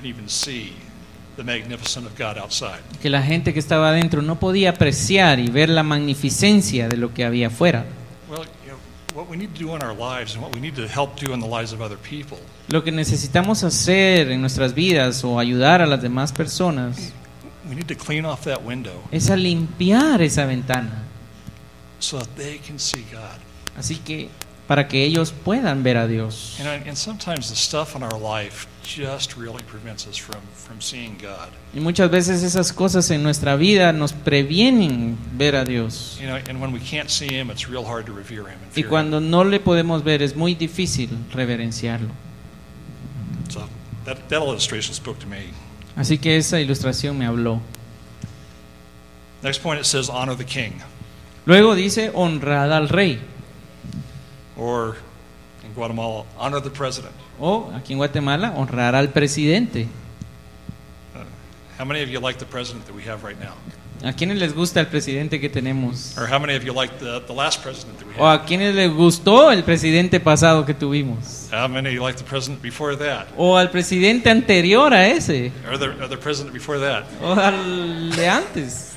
even see the magnificence of God outside. que la gente que estaba adentro no podía apreciar y ver la magnificencia de lo que había afuera. Well, what we need to do in our lives and what we need to help do in the lives of other people Lo que necesitamos hacer en nuestras vidas o ayudar a las demás personas we need to clean off that window es a limpiar esa ventana, so that they can see God. así que para que ellos puedan ver a Dios. And sometimes the stuff in our life just really prevents us from seeing God. Y muchas veces esas cosas en nuestra vida nos previenen ver a Dios. And when we can't see Him, it's real hard to revere Him and Y fear Him. cuando no le podemos ver es muy difícil reverenciarlo. So that illustration spoke to me. Así que esa ilustración me habló. Next point, it says, honor the king. Luego dice, honrad al rey. Or in Guatemala, honor the president. O aquí en Guatemala, honrar al presidente. How many of you like the president that we have right now? ¿A quiénes les gusta el presidente que tenemos? Or how many of you like the last president that we ¿O had? a quiénes les gustó el presidente pasado que tuvimos? How many of you like the president before that? ¿O al presidente anterior a ese? Or the president before that? ¿O al de antes?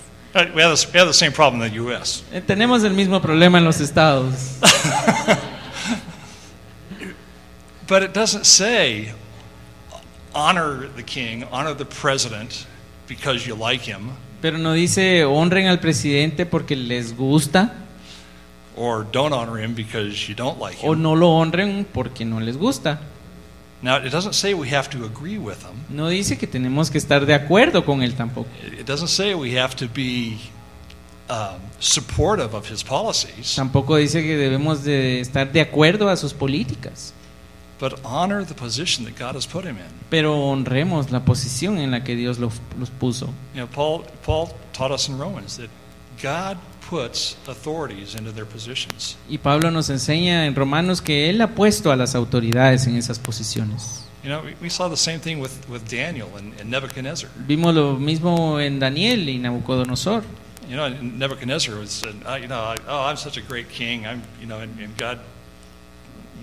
We have the same problem in the U.S. Tenemos el mismo problema en los estados. But it doesn't say honor the king, honor the president because you like him, Pero no dice honren al presidente porque les gusta, or don't honor him because you don't like o him. no lo honren porque no les gusta. Now, it doesn't say we have to agree with him. No dice que tenemos que estar de acuerdo con él tampoco. It doesn't say we have to be supportive of his policies. Tampoco dice que debemos de estar de acuerdo a sus políticas. But honor the position that God has put him in. Pero honremos la posición en la que Dios los puso. You know, Paul taught us in Romans that God puts authorities into their positions. Y Pablo nos enseña en Romanos que Él ha puesto a las autoridades en esas posiciones. You know, we saw the same thing with Daniel and Nebuchadnezzar. Vimos lo mismo en Daniel y Nabucodonosor. You know, Nebuchadnezzar was, I'm such a great king. And God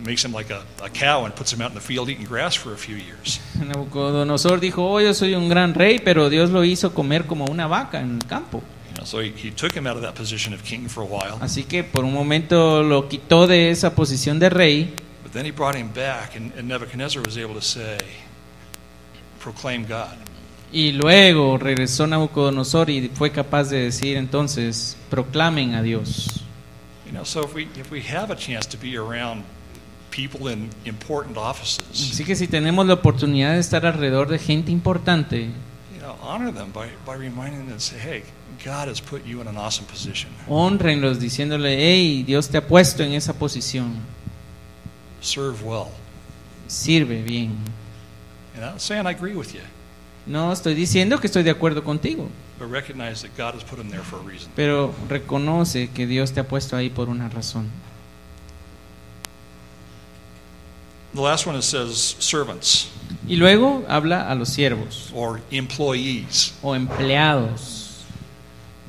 makes him like a cow and puts him out in the field eating grass for a few years. Nabucodonosor dijo, oh, yo soy un gran rey, pero Dios lo hizo comer como una vaca en el campo. So he took him out of that position of king for a while. Así que por un momento lo quitó de esa posición de rey. But then he brought him back, and Nebuchadnezzar was able to say, proclaim God. Y luego regresó Nabucodonosor y fue capaz de decir entonces, proclamen a Dios. You know, so if we have a chance to be around people in important offices, Así que si tenemos la oportunidad de estar alrededor de gente importante, honor them by reminding them and say, hey, God has put you in an awesome position. honrenlos diciéndole, hey, Dios te ha puesto en esa posición, Serve well. sirve bien. And I'm not saying I agree with you, No estoy diciendo que estoy de acuerdo contigo, but recognize that God has put him there for a reason. pero reconoce que Dios te ha puesto ahí por una razón. The last one, it says servants. Y luego habla a los siervos or employees. o empleados.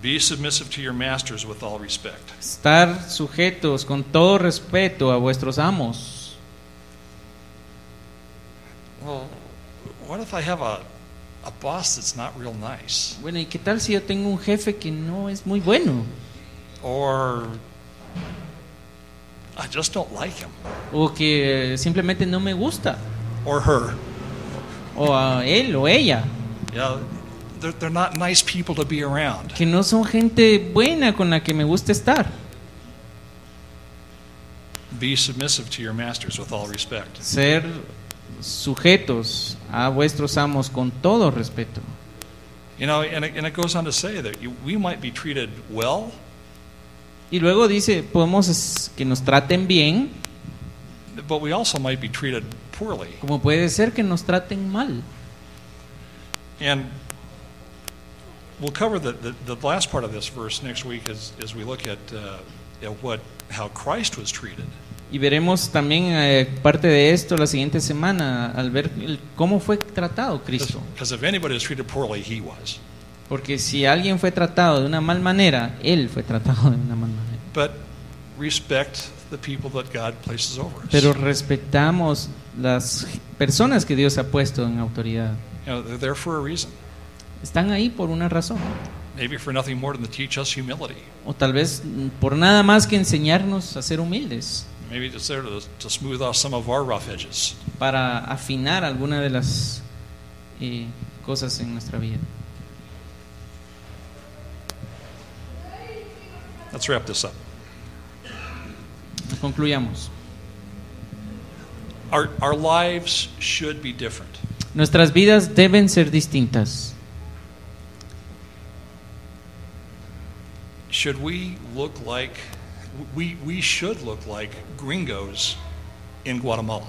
Be submissive to your masters with all respect. Estar sujetos con todo respeto a vuestros amos. Well, what if I have a boss that's not real nice? Bueno, ¿y qué tal si yo tengo un jefe que no es muy bueno? Or I just don't like him. O que simplemente no me gusta. Or her. O a él o ella. Yeah, they're not nice people to be around. Que no son gente buena con la que me gusta estar. Be submissive to your masters with all respect. Ser sujetos a vuestros amos con todo respeto. You know, and it goes on to say that we might be treated well, Y luego dice, podemos que nos traten bien, but we also might be treated poorly. como puede ser que nos traten mal. And we'll cover the last part of this verse next week as we look at how Christ was treated. Y veremos también parte de esto la siguiente semana al ver cómo fue tratado Cristo. Because if anybody was treated poorly, he was. Porque si alguien fue tratado de una mal manera, él fue tratado de una mal manera. But respect the people that God places over us. Pero respetamos las personas que Dios ha puesto en autoridad. You know, they're there for a reason. Están ahí por una razón. Maybe for nothing more than to teach us humility. O tal vez por nada más que enseñarnos a ser humildes. Maybe it's there to smooth off some of our rough edges. Para afinar alguna de las cosas en nuestra vida. Let's wrap this up. Concluyamos. Our lives should be different. Nuestras vidas deben ser distintas. Should we look like we should look like gringos in Guatemala?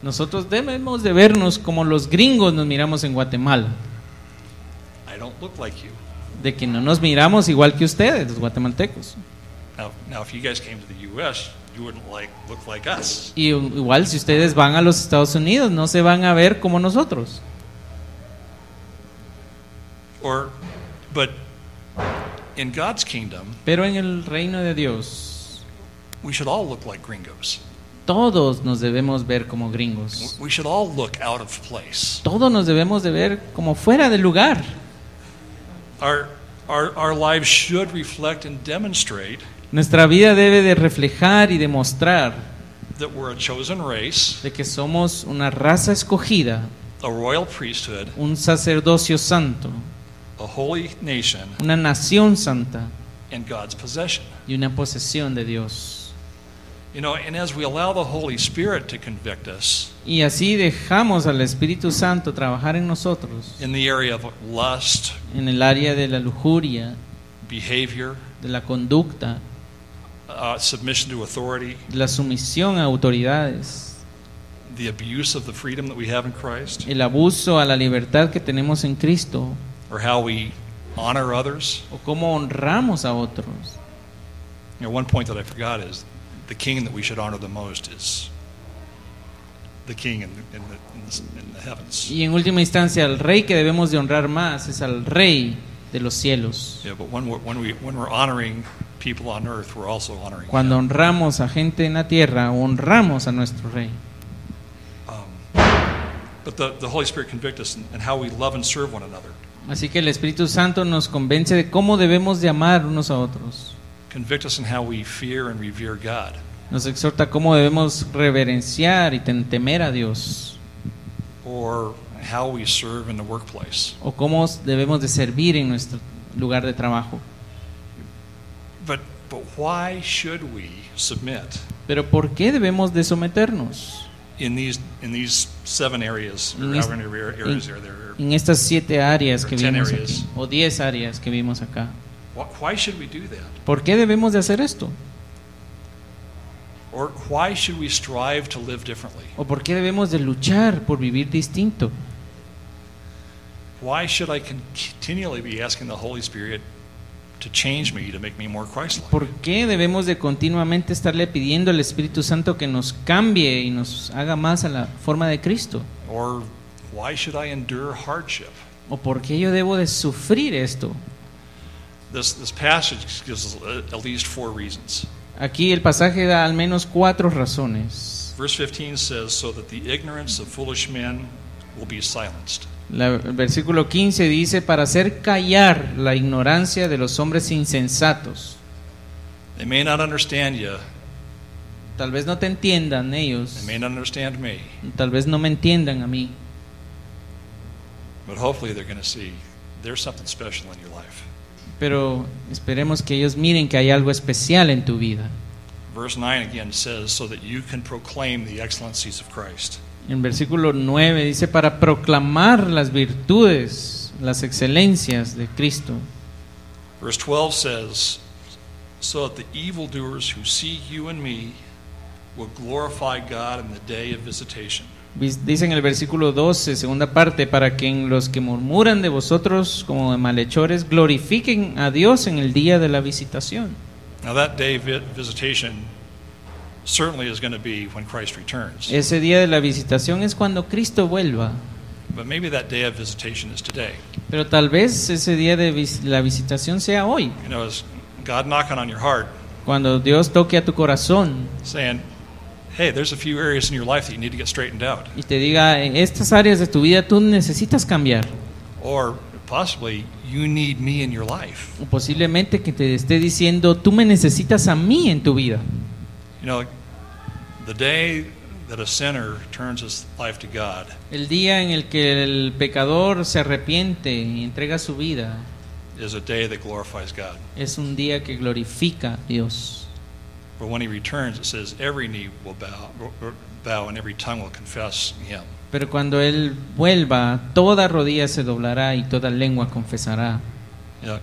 Nosotros debemos de vernos como los gringos nos miramos en Guatemala. I don't look like you. De que no nos miramos igual que ustedes, los guatemaltecos. Now if you guys came to the U.S., you wouldn't look like us. Y igual si ustedes van a los Estados Unidos, no se van a ver como nosotros. But in God's kingdom, Pero en el reino de Dios, we should all look like gringos. todos nos debemos ver como gringos. We should all look out of place. Todos nos debemos de ver como fuera de lugar. Our lives should reflect and demonstrate Nuestra vida debe de reflejar y demostrar that we're a chosen race, de que somos una raza escogida, a royal priesthood, un sacerdocio santo, a holy nation, una nación santa and God's possession. y una posesión de Dios. You know, and as we allow the Holy Spirit to convict us Y así dejamos al Espíritu Santo trabajar en nosotros, in the area of lust, en el área de la lujuria, behavior, de la conducta, submission to authority, de la sumisión a autoridades, the abuse of the freedom that we have in Christ, el abuso a la libertad que tenemos en Cristo, or how we honor others. o cómo honramos a otros. You know, one point that I forgot is the king that we should honor the most is the king in the heavens. Y en última instancia, el rey que debemos de honrar más es al rey de los cielos. Yeah, but when we're honoring people on earth, we're also honoring Cuando him. honramos a gente en la tierra, honramos a nuestro rey. But the Holy Spirit convicts us in how we love and serve one another. Así que el Espíritu Santo nos convence de cómo debemos de amar unos a otros. Convict us in how we fear and revere God. Nos exhorta cómo debemos reverenciar y temer a Dios, Or how we serve in the workplace. o cómo debemos de servir en nuestro lugar de trabajo. But why should we submit Pero ¿por qué debemos de someternos in these 7 areas, or En however many areas are there? en estas 7 áreas que Or 10 vimos aquí, areas. o 10 áreas que vimos acá? Why should we do that? ¿Por qué debemos de hacer esto? Or why should we strive to live differently? ¿O por qué debemos de luchar por vivir distinto? Why should I continually be asking the Holy Spirit to change me, to make me more Christ-like? ¿Por qué debemos de continuamente estarle pidiendo al Espíritu Santo que nos cambie y nos haga más a la forma de Cristo? Or why should I endure hardship? ¿O por qué yo debo de sufrir esto? This passage gives us at least 4 reasons. Aquí el pasaje da al menos 4 razones. Verse 15 says, so that the ignorance of foolish men will be silenced. El versículo 15 dice, para hacer callar la ignorancia de los hombres insensatos. They may not understand you. Tal vez no te entiendan ellos, They may not understand me. tal vez no me entiendan a mí, But hopefully they're going to see there's something special in your life. pero esperemos que ellos miren que hay algo especial en tu vida. Verse 9 again says, so that you can proclaim the excellencies of Christ. En versículo 9 dice, para proclamar las virtudes, las excelencias de Cristo. Verse 12 says, so that the evildoers who see you and me will glorify God in the day of visitation. Dice en el versículo 12, segunda parte, para que en los que murmuran de vosotros como de malhechores glorifiquen a Dios en el día de la visitación. Now that day of visitation certainly is going to be when Christ returns. Ese día de la visitación es cuando Cristo vuelva, But maybe that day of visitation is today. pero tal vez ese día de la visitación sea hoy, You know, is God knocking on your heart cuando Dios toque a tu corazón saying, hey, there's a few areas in your life that you need to get straightened out. y te diga, en estas áreas de tu vida tú necesitas cambiar, Or possibly you need me in your life. o posiblemente que te esté diciendo, tú me necesitas a mí en tu vida. You know, the day that a sinner turns his life to God El día en el que el pecador se arrepiente y entrega su vida is a day that glorifies God. es un día que glorifica a Dios. But when he returns, it says every knee will bow and every tongue will confess him. Pero cuando Él vuelva, toda rodilla se doblará y toda lengua confesará. You know,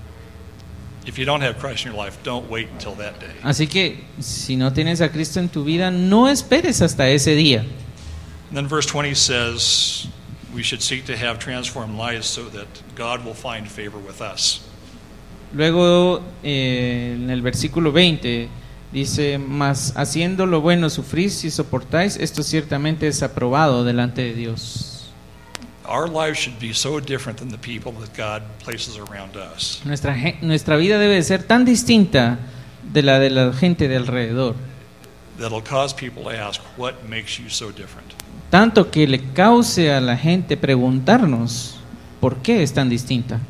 if you don't have Christ in your life, don't wait until that day. Así que si no tienes a Cristo en tu vida, no esperes hasta ese día. And then verse 20 says we should seek to have transformed lives so that God will find favor with us. Luego, en el versículo 20, dice, mas haciendo lo bueno sufrís y soportáis, esto ciertamente es aprobado delante de Dios. Our lives should be so different than the people that God places around us. Nuestra vida debe de ser tan distinta de la gente de alrededor, That'll cause people to ask, what makes you so different? tanto que le cause a la gente preguntarnos por qué es tan distinta.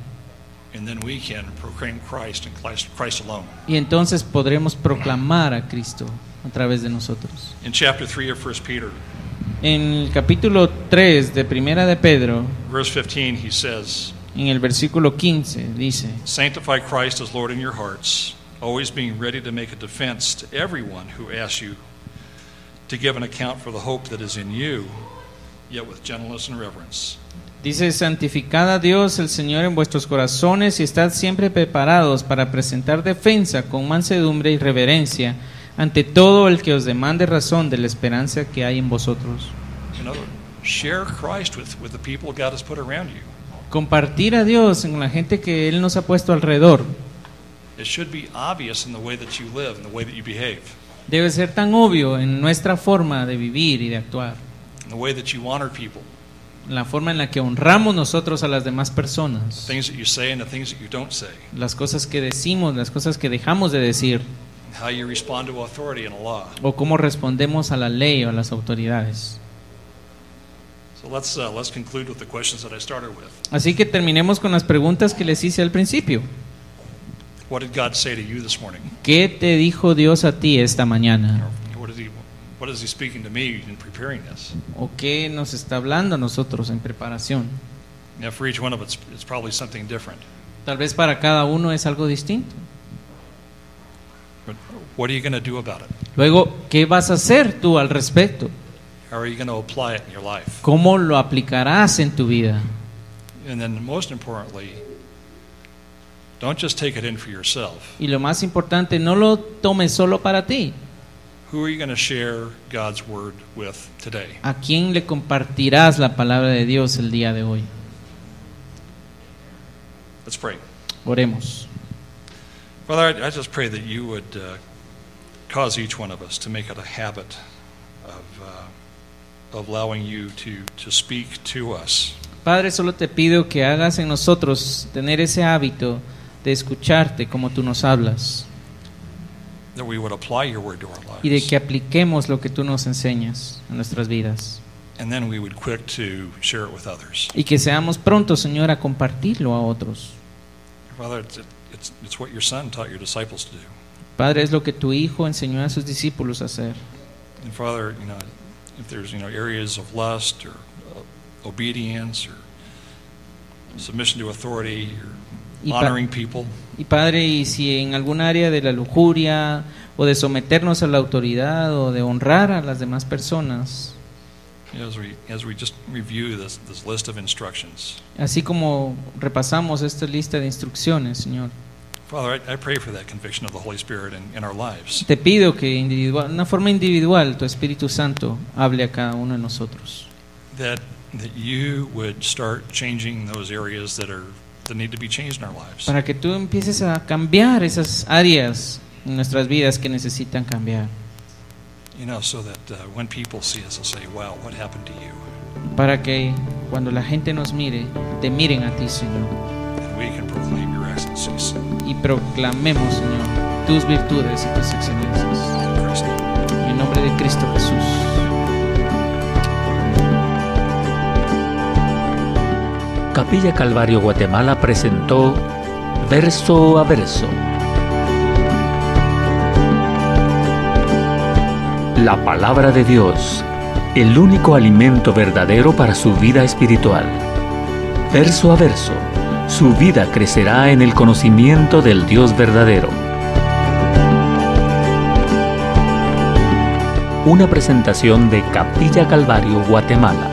And then we can proclaim Christ and Christ alone. Y entonces podremos proclamar a Cristo a través de nosotros. In chapter 3 of 1 Peter, En el capítulo 3 de Primera de Pedro, verse 15, he says, en el versículo 15, dice, sanctify Christ as Lord in your hearts, always being ready to make a defense to everyone who asks you to give an account for the hope that is in you, yet with gentleness and reverence. dice, santificad a Dios el Señor en vuestros corazones y estad siempre preparados para presentar defensa con mansedumbre y reverencia ante todo el que os demande razón de la esperanza que hay en vosotros. You know, share Christ with the people God has put around you. Compartir a Dios en la gente que Él nos ha puesto alrededor. It should be obvious in the way that you live and the way that you behave, Debe ser tan obvio en nuestra forma de vivir y de actuar, and the way that you honor people, en la forma en la que honramos nosotros a las demás personas, things that you say and the things that you don't say, las cosas que decimos, las cosas que dejamos de decir, how you respond to authority and a law. o cómo respondemos a la ley o a las autoridades. So let's conclude with the questions that I started with. Así que terminemos con las preguntas que les hice al principio. What did God say to you this morning? ¿Qué te dijo Dios a ti esta mañana? What is he speaking to me in preparing this? ¿O qué nos está hablando a nosotros en preparación? Now, for each one of us, it's probably something different. Tal vez para cada uno es algo distinto. But what are you going to do about it? Luego, ¿qué vas a hacer tú al respecto? How are you going to apply it in your life? ¿Cómo lo aplicarás en tu vida? And then, most importantly, don't just take it in for yourself. Y lo más importante, no lo tomes solo para ti. Who are you going to share God's word with today? ¿A quién le compartirás la palabra de Dios el día de hoy? Let's pray. Oremos. Father, I just pray that you would cause each one of us to make it a habit of of allowing you to speak to us. Padre, solo te pido que hagas en nosotros tener ese hábito de escucharte como tú nos hablas That we would apply your word to our y de lives. que apliquemos lo que tú nos enseñas en nuestras vidas And then we would quick to share it with others. y que seamos prontos, Señor, a compartirlo a otros. Father, it's what your son taught your disciples to do. Padre, es lo que tu Hijo enseñó a sus discípulos a hacer. And Father, if there's areas of lust or obedience or submission to authority Y or honoring people, Y Padre, y si en algún área de la lujuria o de someternos a la autoridad o de honrar a las demás personas, as we just review this list of instructions, así como repasamos esta lista de instrucciones, Señor, Father, I pray for that conviction of the Holy Spirit in our lives. te pido que de una forma individual tu Espíritu Santo hable a cada uno de nosotros. That you would start changing those areas that need to be changed in our lives. Para que tú empieces a cambiar esas áreas en nuestras vidas que necesitan cambiar. So that when people see us, they'll say, "Wow, what happened to you?" Para que cuando la gente nos mire, te miren a ti, Señor. And we can proclaim your excellencies. Y proclamemos, Señor, tus virtudes y tus excelencias. In Christ's name. En el nombre de Cristo Jesús. Capilla Calvario Guatemala presentó Verso a Verso. La palabra de Dios, el único alimento verdadero para su vida espiritual. Verso a verso, su vida crecerá en el conocimiento del Dios verdadero. Una presentación de Capilla Calvario Guatemala.